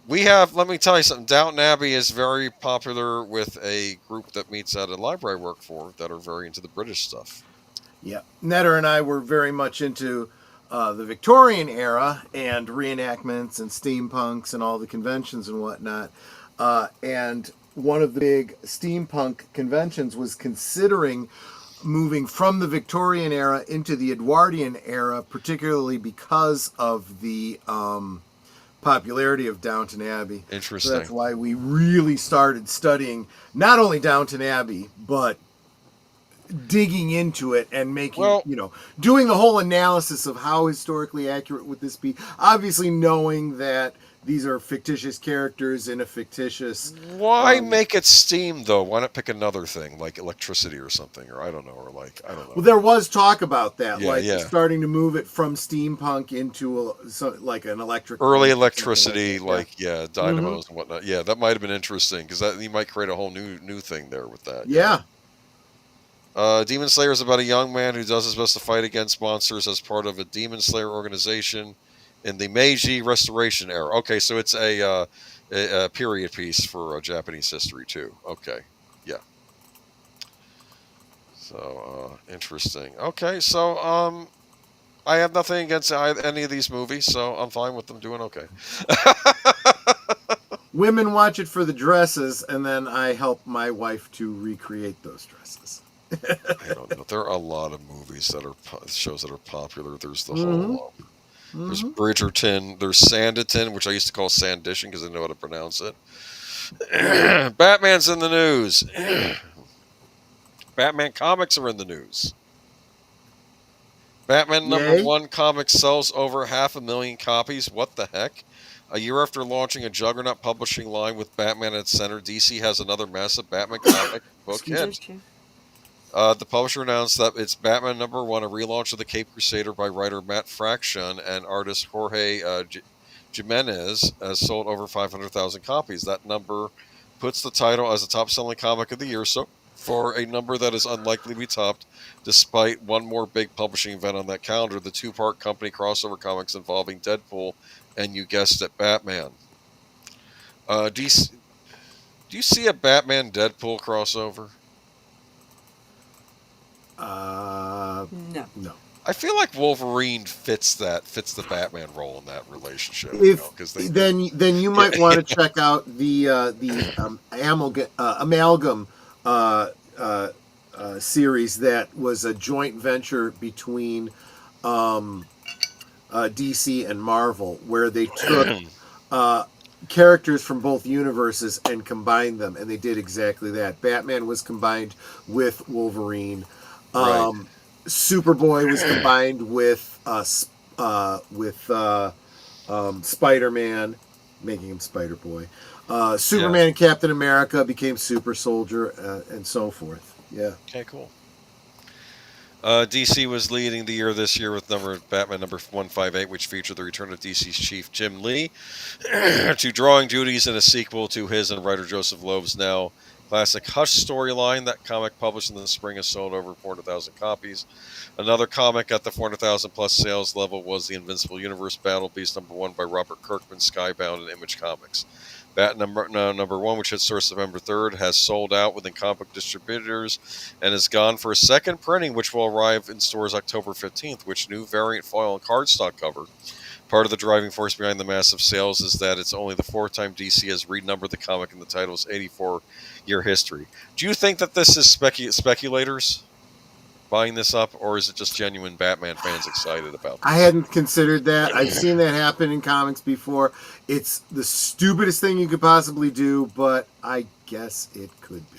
S2: Let me tell you something. Downton Abbey is very popular with a group that meets at a library I work for that are very into the British stuff.
S4: Yeah. Netter and I were very much into the Victorian era and reenactments and steampunks and all the conventions and whatnot. And one of the big steampunk conventions was considering moving from the Victorian era into the Edwardian era, particularly because of the popularity of Downton Abbey.
S2: Interesting.
S4: So that's why we really started studying not only Downton Abbey, but digging into it and making, doing the whole analysis of how historically accurate would this be. Obviously knowing that these are fictitious characters in a fictitious...
S2: Why make it steam, though? Why not pick another thing, like electricity or something, or I don't know.
S4: Well, there was talk about that,
S2: starting
S4: to move it from steampunk into an electric...
S2: Early electricity, dynamos and whatnot. Yeah, that might have been interesting, because you might create a whole new thing there with that.
S4: Yeah.
S2: Demon Slayer is about a young man who does his best to fight against monsters as part of a Demon Slayer organization in the Meiji Restoration era. Okay, so it's a period piece for Japanese history too. Okay, yeah. So interesting. Okay, so I have nothing against any of these movies, so I'm fine with them doing okay.
S4: Women watch it for the dresses, and then I help my wife to recreate those dresses.
S2: I don't know. There are a lot of movies shows that are popular. There's the whole. There's Bridgerton. There's Sanditon, which I used to call Sandition because I know how to pronounce it. Batman's in the news. Batman comics are in the news. Batman #1 comic sells over 500,000 copies. What the heck? A year after launching a juggernaut publishing line with Batman at its center, DC has another massive Batman comic book hit. The publisher announced that it's Batman #1, a relaunch of the Cape Crusader by writer Matt Fraction and artist Jorge Jimenez, has sold over 500,000 copies. That number puts the title as the top-selling comic of the year, so for a number that is unlikely to be topped, despite one more big publishing event on that calendar, the two-part company crossover comics involving Deadpool and, you guessed it, Batman. Do you see a Batman-Deadpool crossover?
S3: No.
S2: I feel like Wolverine fits the Batman role in that relationship.
S4: If
S2: Because
S4: then you might want to check out the amalgam series that was a joint venture between DC and Marvel, where they took characters from both universes and combined them, and they did exactly that. Batman was combined with Wolverine.
S2: Right.
S4: Superboy was combined with Spider-Man, making him Spider-Boy. Superman and Captain America became Super Soldier, and so forth. Yeah.
S2: Okay, cool. DC was leading the year this year with Batman number 158, which featured the return of DC's chief Jim Lee to drawing duties in a sequel to his and writer Joseph Loeb's now classic Hush storyline. That comic, published in the spring, has sold over 400,000 copies. Another comic at the 400,000 plus sales level was the Invincible Universe Battle Beast number 1 by Robert Kirkman, Skybound, and Image Comics. Bat number 1, which hit source November 3rd, has sold out within comic book distributors and is gone for a second printing, which will arrive in stores October 15th, which new variant foil and cardstock cover. Part of the driving force behind the massive sales is that it's only the 4th time DC has renumbered the comic in the title's 84-year history. Do you think that this is speculators buying this up, or is it just genuine Batman fans excited about this?
S4: I hadn't considered that. I've seen that happen in comics before. It's the stupidest thing you could possibly do, but I guess it could be.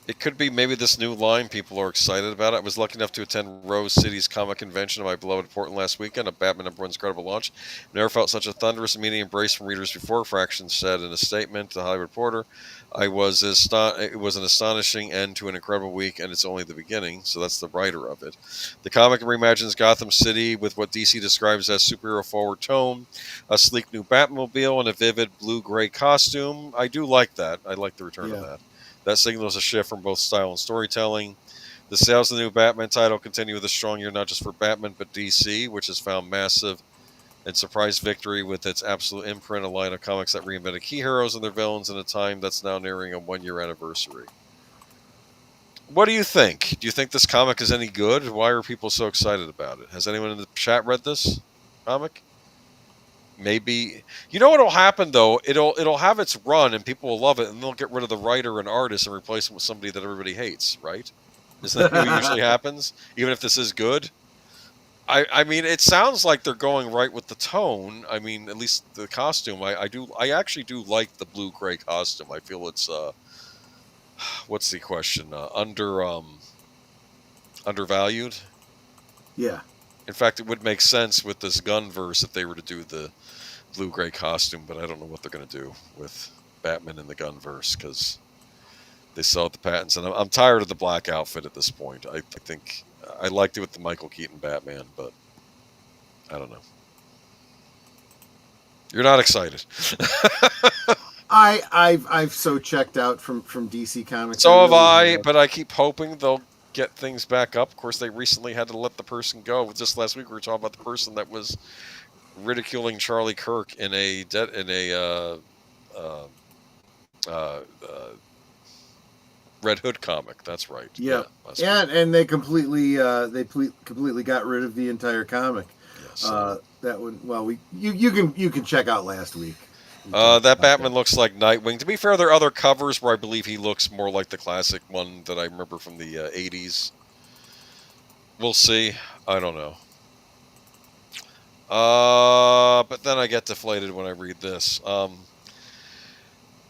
S2: It could be maybe this new line people are excited about it. I was lucky enough to attend Rose City's comic convention in my beloved Portland last weekend, a Batman number 1's incredible launch. Never felt such a thunderous immediate embrace from readers before, Fraction said in a statement to the Hollywood Reporter. It was an astonishing end to an incredible week, and it's only the beginning, so that's the writer of it. The comic reimagines Gotham City with what DC describes as superhero-forward tone, a sleek new Batmobile, and a vivid blue-gray costume. I do like that. I like the return of that. That signals a shift from both style and storytelling. The sales of the new Batman title continue with a strong year not just for Batman, but DC, which has found massive and surprise victory with its absolute imprint, a line of comics that reinvented key heroes and their villains in a time that's now nearing a 1-year anniversary. What do you think? Do you think this comic is any good? Why are people so excited about it? Has anyone in the chat read this comic? Maybe. You know what'll happen though? It'll have its run and people will love it, and they'll get rid of the writer and artist and replace him with somebody that everybody hates, right? Isn't that what usually happens? Even if this is good? I mean, it sounds like they're going right with the tone. I mean, at least the costume. I actually do like the blue-gray costume. I feel it's what's the question? Undervalued?
S4: Yeah.
S2: In fact, it would make sense with this Gunverse if they were to do the blue-gray costume, but I don't know what they're going to do with Batman in the Gunverse because they sell the patents, and I'm tired of the black outfit at this point. I think I liked it with the Michael Keaton Batman, but I don't know. You're not excited.
S4: I've so checked out from DC Comics.
S2: So have I, but I keep hoping they'll get things back up. Of course, they recently had to let the person go. Just last week, we were talking about the person that was ridiculing Charlie Kirk in a Red Hood comic. That's right.
S4: Yeah, and they completely got rid of the entire comic.
S2: Yeah, so.
S4: That one. Well, you can check out last week.
S2: That Batman looks like Nightwing. To be fair, there are other covers where I believe he looks more like the classic one that I remember from the 80s. We'll see. I don't know. But then I get deflated when I read this.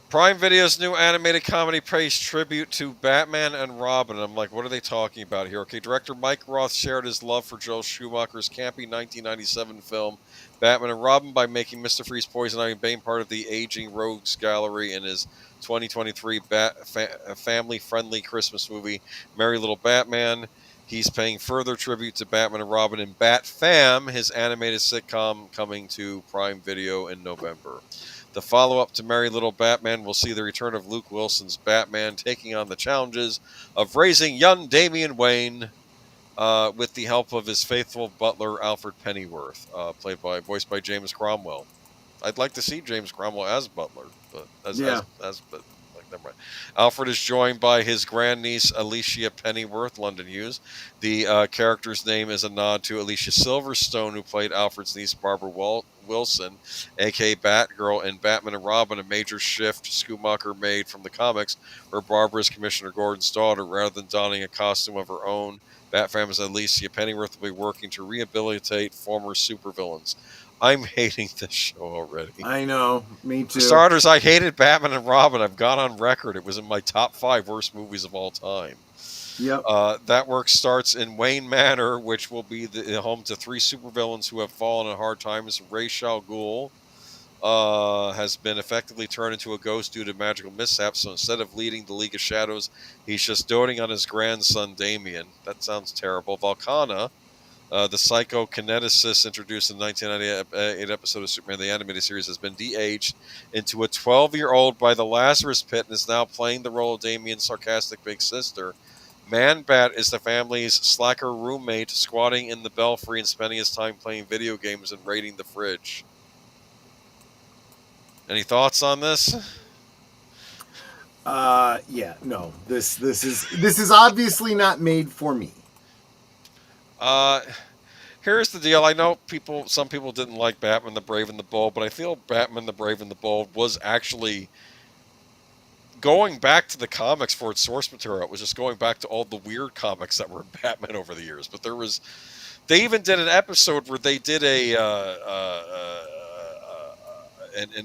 S2: Prime Video's new animated comedy pays tribute to Batman and Robin. I'm like, what are they talking about here? Okay, director Mike Roth shared his love for Joel Schumacher's campy 1997 film Batman and Robin by making Mr. Freeze, Poison Ivy, and Bane part of the Aging Rogues Gallery in his 2023 family-friendly Christmas movie, Merry Little Batman. He's paying further tribute to Batman and Robin in Bat Fam, his animated sitcom coming to Prime Video in November. The follow-up to Merry Little Batman will see the return of Luke Wilson's Batman taking on the challenges of raising young Damian Wayne with the help of his faithful butler Alfred Pennyworth, voiced by James Cromwell. I'd like to see James Cromwell as butler, but never mind. Alfred is joined by his grandniece Alicia Pennyworth, London Hughes. The character's name is a nod to Alicia Silverstone, who played Alfred's niece Barbara Wilson, aka Batgirl, in Batman and Robin, a major shift Schumacher made from the comics, where Barbara is Commissioner Gordon's daughter. Rather than donning a costume of her own, Bat-Fam's Alicia Pennyworth will be working to rehabilitate former supervillains. I'm hating this show already.
S4: I know, me too.
S2: For starters, I hated Batman and Robin. I've gone on record. It was in my top 5 worst movies of all time.
S4: Yep.
S2: That work starts in Wayne Manor, which will be the home to 3 supervillains who have fallen in hard times. Ra's al Ghul has been effectively turned into a ghost due to magical mishaps, so instead of leading the League of Shadows, he's just doting on his grandson Damien. That sounds terrible. Volcana, the psychokineticist introduced in the 1998 episode of Superman the Animated Series, has been de-aged into a 12-year-old by the Lazarus Pit and is now playing the role of Damien's sarcastic big sister. Man-Bat is the family's slacker roommate, squatting in the belfry and spending his time playing video games and raiding the fridge. Any thoughts on this?
S4: Yeah, no. This is obviously not made for me.
S2: Here's the deal. I know some people didn't like Batman the Brave and the Bold, but I feel Batman the Brave and the Bold was actually going back to the comics for its source material. It was just going back to all the weird comics that were in Batman over the years. But they even did an episode where they did an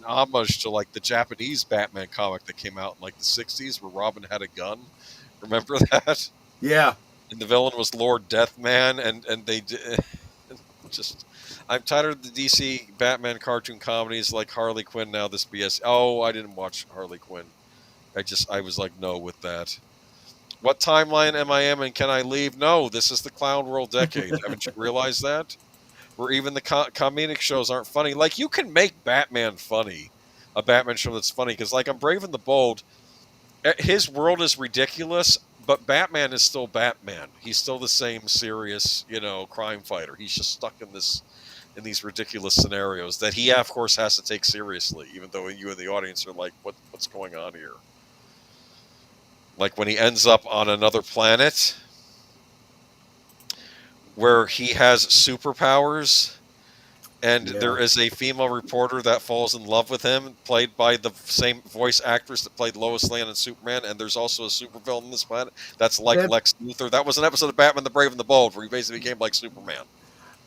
S2: homage to like the Japanese Batman comic that came out in like the 60s, where Robin had a gun. Remember that?
S4: Yeah.
S2: And the villain was Lord Deathman, and they did just. I'm tired of the DC Batman cartoon comedies like Harley Quinn. Now this BS. Oh, I didn't watch Harley Quinn. I was like, no with that. What timeline am I in, and can I leave? No, this is the Clown World decade. Haven't you realized that? Where even the comedic shows aren't funny. Like, you can make Batman funny, a Batman show that's funny, because like on Brave and the Bold, his world is ridiculous, but Batman is still Batman. He's still the same serious, crime fighter. He's just stuck in these ridiculous scenarios that he, of course, has to take seriously, even though you and the audience are like, what's going on here? Like when he ends up on another planet where he has superpowers, and there is a female reporter that falls in love with him, played by the same voice actress that played Lois Lane in Superman, and there's also a supervillain on this planet that's like Lex Luthor. That was an episode of Batman the Brave and the Bold where he basically became like Superman.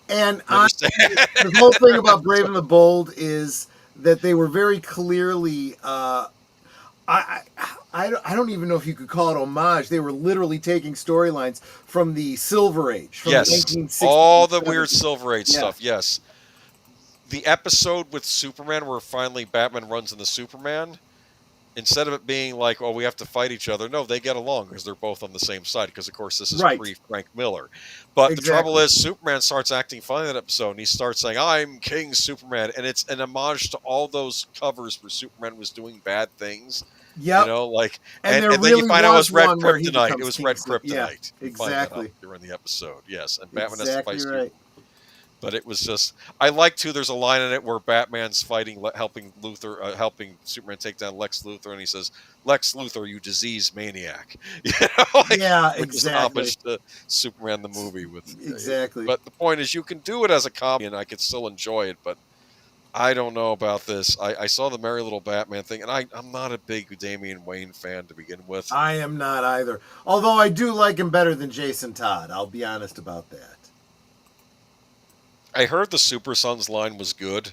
S4: And the whole thing about Brave and the Bold is that they were very clearly... I don't even know if you could call it homage. They were literally taking storylines from the Silver Age. From
S2: yes,
S4: the 1960s,
S2: all the weird Silver Age stuff, yes. The episode with Superman where finally Batman runs into Superman, instead of it being like, oh, we have to fight each other, no, they get along because they're both on the same side, because, of course, this is pre-Frank Miller. But the trouble is, Superman starts acting funny in that episode, and he starts saying, I'm King Superman, and it's an homage to all those covers where Superman was doing bad things.
S4: Yep.
S2: And then you find out it was Red Kryptonite. It was Red Kryptonite.
S4: Yeah, exactly.
S2: During the episode, yes. And Batman has to fight
S4: right.
S2: But it was just, I like too, there's a line in it where Batman's helping Superman take down Lex Luthor, and he says, Lex Luthor, you disease maniac.
S4: Exactly.
S2: Homage to Superman the movie
S4: exactly.
S2: But the point is, you can do it as a comedy, and I could still enjoy it, but I don't know about this. I saw the Merry Little Batman thing, and I'm not a big Damian Wayne fan to begin with.
S4: I am not either. Although I do like him better than Jason Todd. I'll be honest about that.
S2: I heard the Super Sons line was good.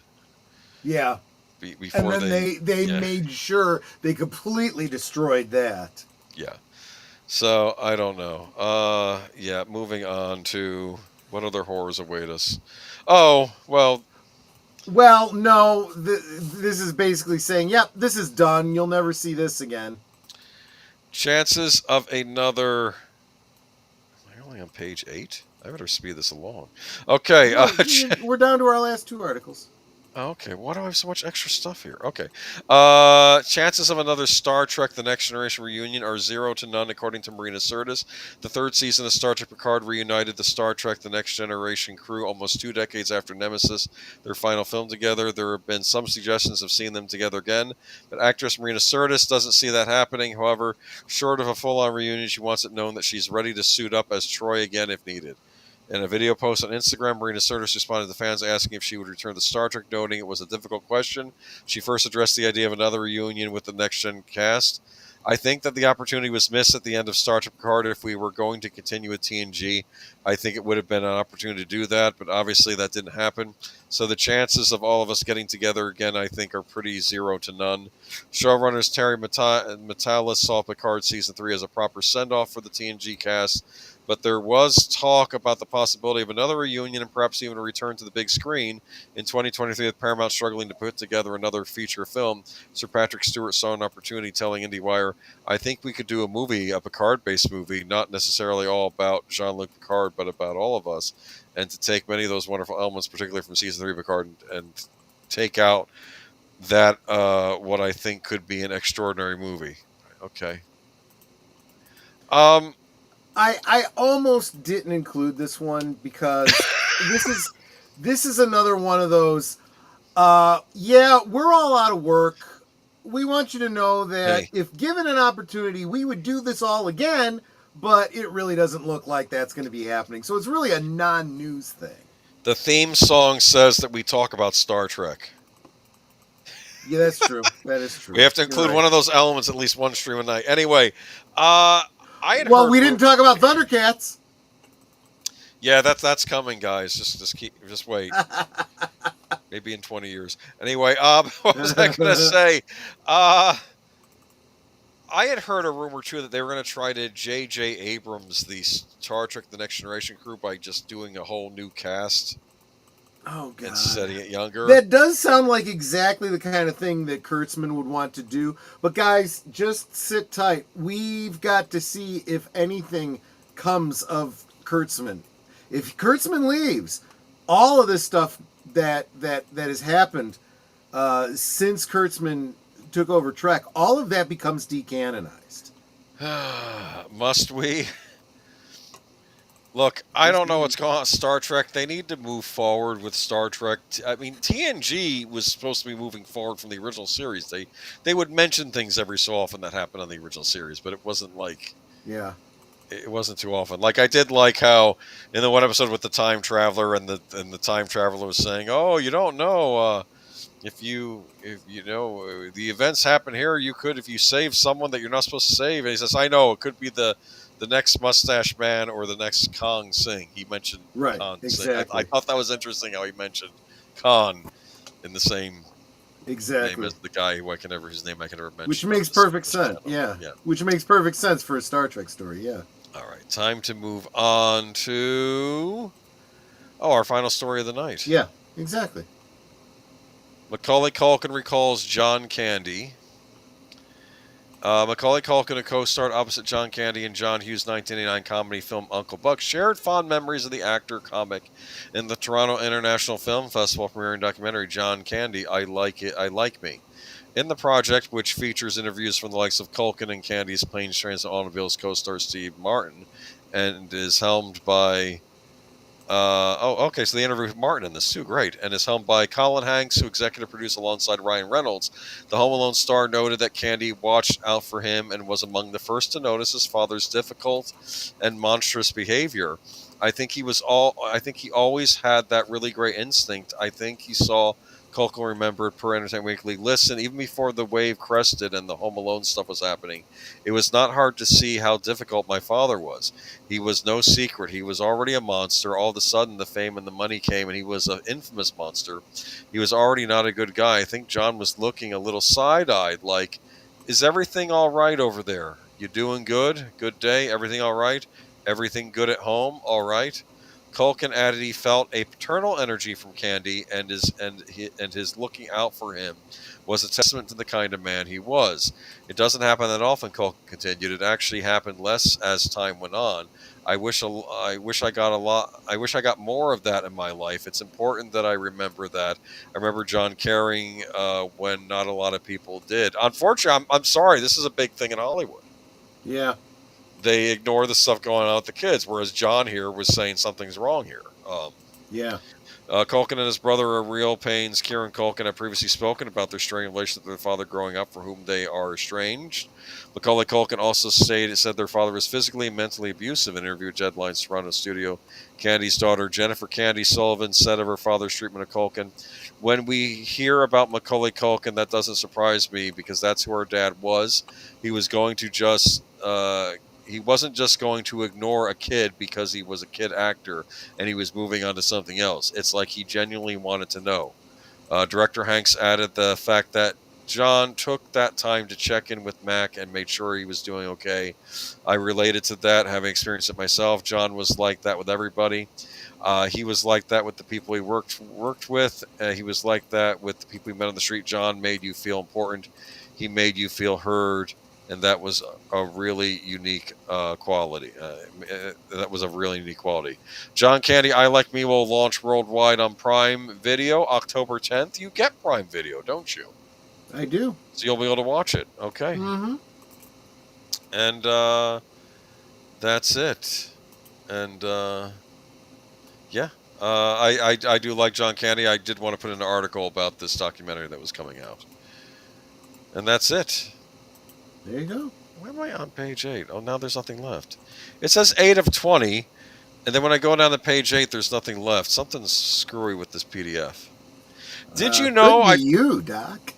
S4: Yeah.
S2: Before
S4: and then they made sure they completely destroyed that.
S2: Yeah. So, I don't know. Moving on to what other horrors await us. Oh, well...
S4: Well, no, this is basically saying, yep, this is done. You'll never see this again.
S2: Chances of another... Am I only on page 8? I better speed this along. Okay.
S4: We're down to our last 2 articles.
S2: Okay, why do I have so much extra stuff here? Okay. Chances of another Star Trek The Next Generation reunion are 0 to none, according to Marina Sirtis. The third season of Star Trek Picard reunited the Star Trek The Next Generation crew almost 2 decades after Nemesis, their final film together. There have been some suggestions of seeing them together again, but actress Marina Sirtis doesn't see that happening. However, short of a full-on reunion, she wants it known that she's ready to suit up as Troy again if needed. In a video post on Instagram, Marina Sirtis responded to fans asking if she would return to Star Trek, noting it was a difficult question. She first addressed the idea of another reunion with the next-gen cast. I think that the opportunity was missed at the end of Star Trek Picard. If we were going to continue with TNG, I think it would have been an opportunity to do that, but obviously that didn't happen. So the chances of all of us getting together again, I think, are pretty 0 to none. Showrunners Terry Matalas saw Picard Season 3 as a proper send-off for the TNG cast, but there was talk about the possibility of another reunion and perhaps even a return to the big screen in 2023, with Paramount struggling to put together another feature film. Sir Patrick Stewart saw an opportunity, telling IndieWire, I think we could do a movie, a Picard-based movie, not necessarily all about Jean-Luc Picard, but about all of us, and to take many of those wonderful elements, particularly from Season 3 of Picard, and take out that, what I think could be an extraordinary movie. Okay.
S4: I almost didn't include this one because this is another one of those. Yeah, we're all out of work. We want you to know that if given an opportunity, we would do this all again, but it really doesn't look like that's going to be happening. So it's really a non-news thing.
S2: The theme song says that we talk about Star Trek.
S4: Yeah, that's true. That is true.
S2: We have to include one of those elements at least one stream a night. Anyway,
S4: we didn't talk about Thundercats.
S2: Yeah, that's coming, guys. Just wait. Maybe in 20 years. Anyway, what was I going to say? I had heard a rumor too that they were going to try to J.J. Abrams the Star Trek: The Next Generation crew by just doing a whole new cast.
S4: Oh, God.
S2: And setting it younger.
S4: That does sound like exactly the kind of thing that Kurtzman would want to do. But guys, just sit tight. We've got to see if anything comes of Kurtzman. If Kurtzman leaves, all of this stuff that has happened since Kurtzman took over Trek, all of that becomes decanonized.
S2: Must we? Look, I don't know what's going on with Star Trek. They need to move forward with Star Trek. I mean, TNG was supposed to be moving forward from the original series. They would mention things every so often that happened on the original series, but it wasn't like... Yeah. It wasn't too often. Like, I did like how in the one episode with the time traveler and the time traveler was saying, "Oh, you don't know if you know the events happen here, you could, if you save someone that you're not supposed to save." And he says, "I know, it could be the next Mustache Man or the next Kong Singh." He mentioned Khan Singh. I thought that was interesting how he mentioned Khan in the same name as the guy who I can never mention. Which
S4: makes perfect sense. Yeah. Which makes perfect sense for a Star Trek story. Yeah.
S2: All right, time to move on to our final story of the night.
S4: Yeah, exactly.
S2: Macaulay Culkin recalls John Candy. Macaulay Culkin, a co-starred opposite John Candy in John Hughes' 1989 comedy film Uncle Buck, shared fond memories of the actor comic in the Toronto International Film Festival premiering documentary John Candy, I Like It, I Like Me. In the project, which features interviews from the likes of Culkin and Candy's Planes, Trains, and Automobiles co-star Steve Martin, and is helmed by... so they interviewed Martin in this too, great, and is helmed by Colin Hanks, who executive produced alongside Ryan Reynolds. The Home Alone star noted that Candy watched out for him and was among the first to notice his father's difficult and monstrous behavior. I think he always had that really great instinct. I think he saw Culkin remembered per Entertainment Weekly, listen, even before the wave crested and the Home Alone stuff was happening, it was not hard to see how difficult my father was. He was no secret. He was already a monster. All of a sudden, the fame and the money came, and he was an infamous monster. He was already not a good guy. I think John was looking a little side-eyed, like, is everything all right over there? You doing good? Good day? Everything all right? Everything good at home? All right? Culkin added he felt a paternal energy from Candy, and his looking out for him was a testament to the kind of man he was. It doesn't happen that often, Culkin continued. It actually happened less as time went on. I wish I got more of that in my life. It's important that I remember that. I remember John caring when not a lot of people did. Unfortunately, I'm sorry. This is a big thing in Hollywood.
S4: Yeah.
S2: They ignore the stuff going on with the kids, whereas John here was saying something's wrong here.
S4: Yeah.
S2: Culkin and his brother are real pains. Kieran Culkin have previously spoken about their strained relationship with their father growing up, for whom they are estranged. Macaulay Culkin also said their father was physically and mentally abusive in an interview with Deadline's Toronto studio. Candy's daughter, Jennifer Candy Sullivan, said of her father's treatment of Culkin, "When we hear about Macaulay Culkin, that doesn't surprise me because that's who our dad was. He was going to just... he wasn't just going to ignore a kid because he was a kid actor and he was moving on to something else. It's like he genuinely wanted to know." Director Hanks added the fact that John took that time to check in with Mac and made sure he was doing okay. I related to that, having experienced it myself. John was like that with everybody. He was like that with the people he worked with. He was like that with the people he met on the street. John made you feel important. He made you feel heard. And that was a really unique quality. That was a really unique quality. John Candy, I Like Me will launch worldwide on Prime Video October 10th. You get Prime Video, don't you?
S4: I do.
S2: So you'll be able to watch it. Okay.
S4: Mm-hmm.
S2: And that's it. And yeah. I do like John Candy. I did want to put in an article about this documentary that was coming out. And that's it.
S4: There you go.
S2: Where am I on page 8? Oh, now there's nothing left. It says 8 of 20, and then when I go down to page 8, there's nothing left. Something's screwy with this PDF. Did you know
S4: could be you, Doc?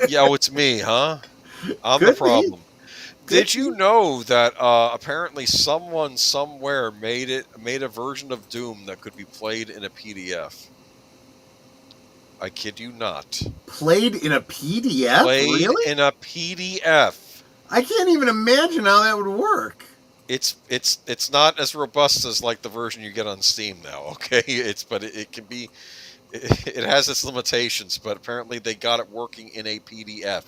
S2: Yeah, oh, it's me, huh? I'm
S4: Could
S2: the problem.
S4: be.
S2: Did you know that apparently someone somewhere made a version of Doom that could be played in a PDF? I kid you not.
S4: Played in a PDF?
S2: Played
S4: really?
S2: in a PDF.
S4: I can't even imagine how that would work.
S2: It's not as robust as like the version you get on Steam now, okay? But it can be. It has its limitations, but apparently they got it working in a PDF.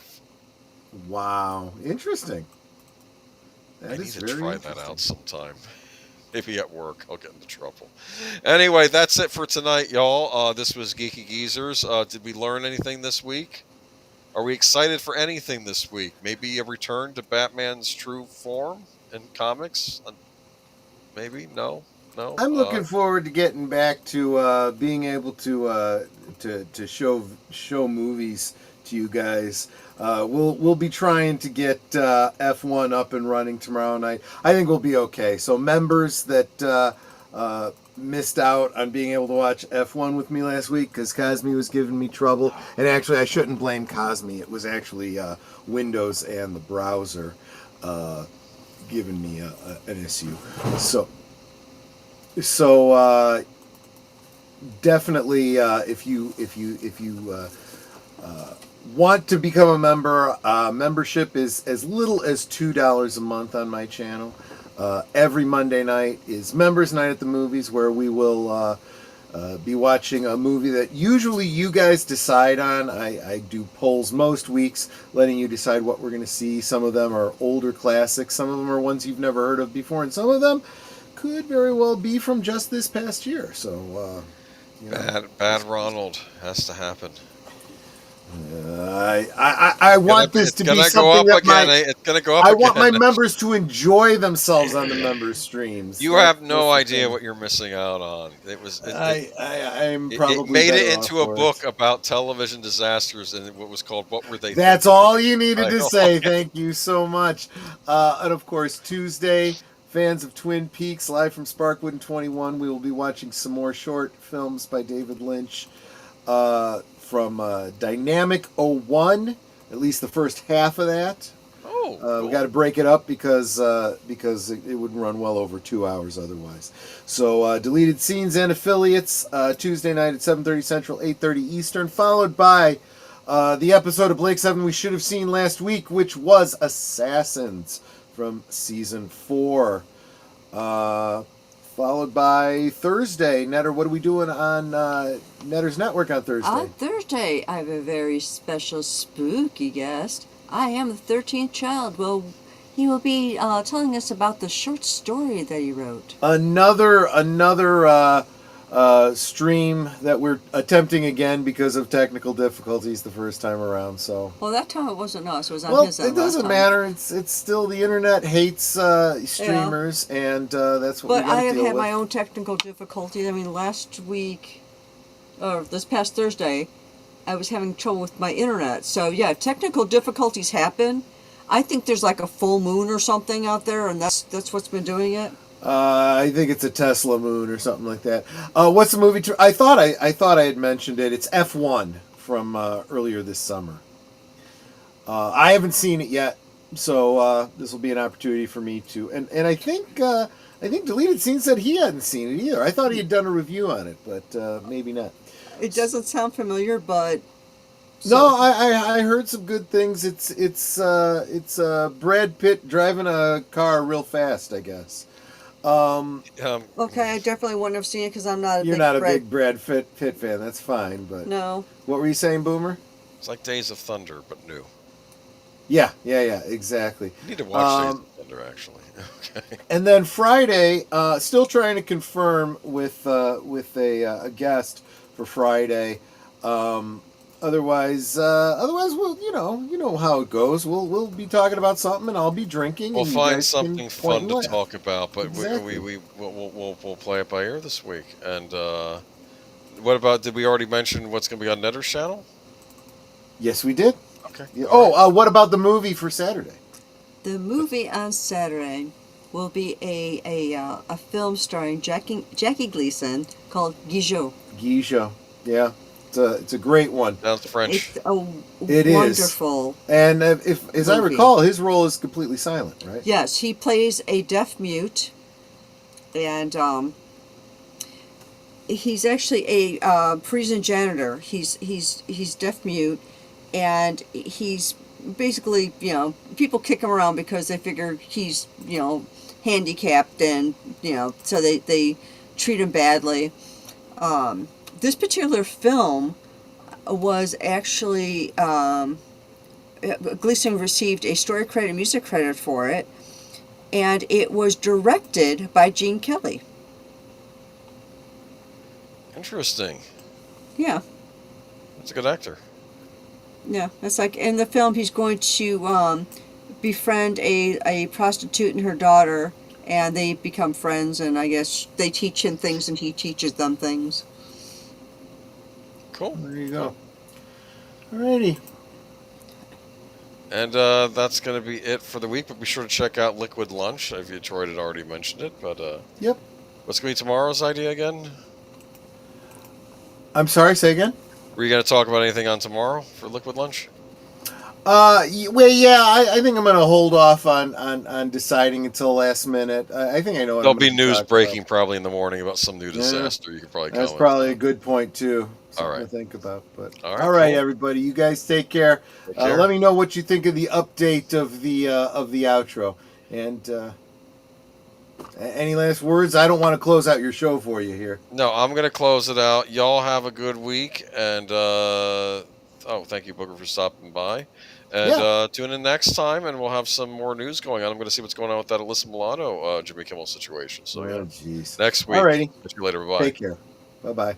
S4: Wow, interesting.
S2: I need to try that out sometime. Maybe at work, I'll get into trouble. Anyway, that's it for tonight, y'all. This was Geeky Geezers. Did we learn anything this week? Are we excited for anything this week? Maybe a return to Batman's true form in comics? Maybe? No?
S4: I'm looking forward to getting back to being able to show movies to you guys. We'll be trying to get F1 up and running tomorrow night. I think we'll be okay. So members that missed out on being able to watch F1 with me last week because Cosme was giving me trouble. And actually, I shouldn't blame Cosme. It was actually Windows and the browser giving me an issue. So definitely, if you want to become a member, membership is as little as $2 a month on my channel. Every Monday night is Members Night at the Movies, where we will be watching a movie that usually you guys decide on. I do polls most weeks, letting you decide what we're going to see. Some of them are older classics, some of them are ones you've never heard of before, and some of them could very well be from just this past year. So,
S2: Bad Ronald has to happen.
S4: I want this to be something that
S2: it's gonna go up
S4: I
S2: again.
S4: want my members to enjoy themselves on the members streams.
S2: You have no idea what you're missing out on.
S4: I'm probably
S2: it made it into a book about television disasters, and what was called "What Were They?"
S4: That's all you needed to say. Thank you so much. And of course, Tuesday, fans of Twin Peaks, live from Sparkwood and 21, we will be watching some more short films by David Lynch. From Dynamic 01, at least the first half of that.
S2: Oh, cool.
S4: We got to break it up because it would run well over 2 hours otherwise. So Deleted Scenes and Affiliates, Tuesday night at 7:30 Central, 8:30 Eastern, followed by the episode of Blake 7 we should have seen last week, which was Assassins from Season 4. followed by Thursday. Netter, what are we doing on Netter's Network on Thursday?
S3: On Thursday, I have a very special spooky guest. I am the 13th child. Well, he will be telling us about the short story that he wrote.
S4: Another stream that we're attempting again because of technical difficulties the first time around. So
S3: well, that time it wasn't us. It was on his end.
S4: It doesn't matter. It's still the internet hates streamers, and that's what we got to deal with. But
S3: I have had my own technical difficulties. I mean, last week, or this past Thursday, I was having trouble with my internet. So yeah, technical difficulties happen. I think there's like a full moon or something out there, and that's what's been doing it.
S4: I think it's a Tesla moon or something like that. What's the movie? I thought I had mentioned it. It's F1 from earlier this summer. I haven't seen it yet, so this will be an opportunity for me to. And I think Deleted Scene said he hadn't seen it either. I thought he had done a review on it, but maybe not.
S3: It doesn't sound familiar, but.
S4: No, I heard some good things. It's Brad Pitt driving a car real fast, I guess.
S3: Okay, I definitely wouldn't have seen it because I'm not a
S4: big Brad Pitt fan. That's fine, but
S3: no.
S4: What were you saying, Boomer?
S2: It's like Days of Thunder, but new.
S4: Yeah, exactly.
S2: You need to watch Days of Thunder, actually. Okay. And
S4: then Friday, still trying to confirm with a guest for Friday. Otherwise, we'll you know how it goes. We'll be talking about something, and I'll be drinking.
S2: We'll
S4: and
S2: find something fun to
S4: laugh.
S2: talk about, but
S4: exactly.
S2: we'll play it by ear this week. And what about? Did we already mention what's going to be on Netter's channel?
S4: Yes, we did.
S2: Okay.
S4: Yeah. What about the movie for Saturday?
S3: The movie on Saturday will be a film starring Jackie Gleason called Geeky
S4: Geeky, yeah. It's a great one.
S2: Sounds French.
S3: It's wonderful.
S4: And as I recall, his role is completely silent, right?
S3: Yes, he plays a deaf mute, and he's actually a prison janitor. He's deaf mute, and he's basically people kick him around because they figure he's handicapped, and so they treat him badly. This particular film was actually, Gleason received a story credit and music credit for it, and it was directed by Gene Kelly.
S2: Interesting.
S3: Yeah.
S2: That's a good actor.
S3: Yeah, it's like in the film he's going to befriend a prostitute and her daughter, and they become friends, and I guess they teach him things and he teaches them things.
S2: Cool.
S4: There you go. Alrighty.
S2: And that's going to be it for the week, but be sure to check out Liquid Lunch. If you Troy had already mentioned it, but
S4: yep.
S2: What's going to be tomorrow's idea again?
S4: I'm sorry, say again?
S2: Were you going to talk about anything on tomorrow for Liquid Lunch?
S4: I think I'm going to hold off on deciding until last minute. I think I know what
S2: There'll be news breaking probably in the morning about some new disaster. You could probably
S4: That's probably a good point, too. Something to think about. But all right, cool. Everybody, you guys take care. Let me know what you think of the update of the outro. And any last words? I don't want to close out your show for you here.
S2: No, I'm going to close it out. Y'all have a good week. And thank you, Booker, for stopping by. And tune in next time, and we'll have some more news going on. I'm going to see what's going on with that Alyssa Milano Jimmy Kimmel situation. So,
S4: geez.
S2: Next week.
S4: Alrighty.
S2: Catch you later. Bye-bye.
S4: Take care. Bye-bye.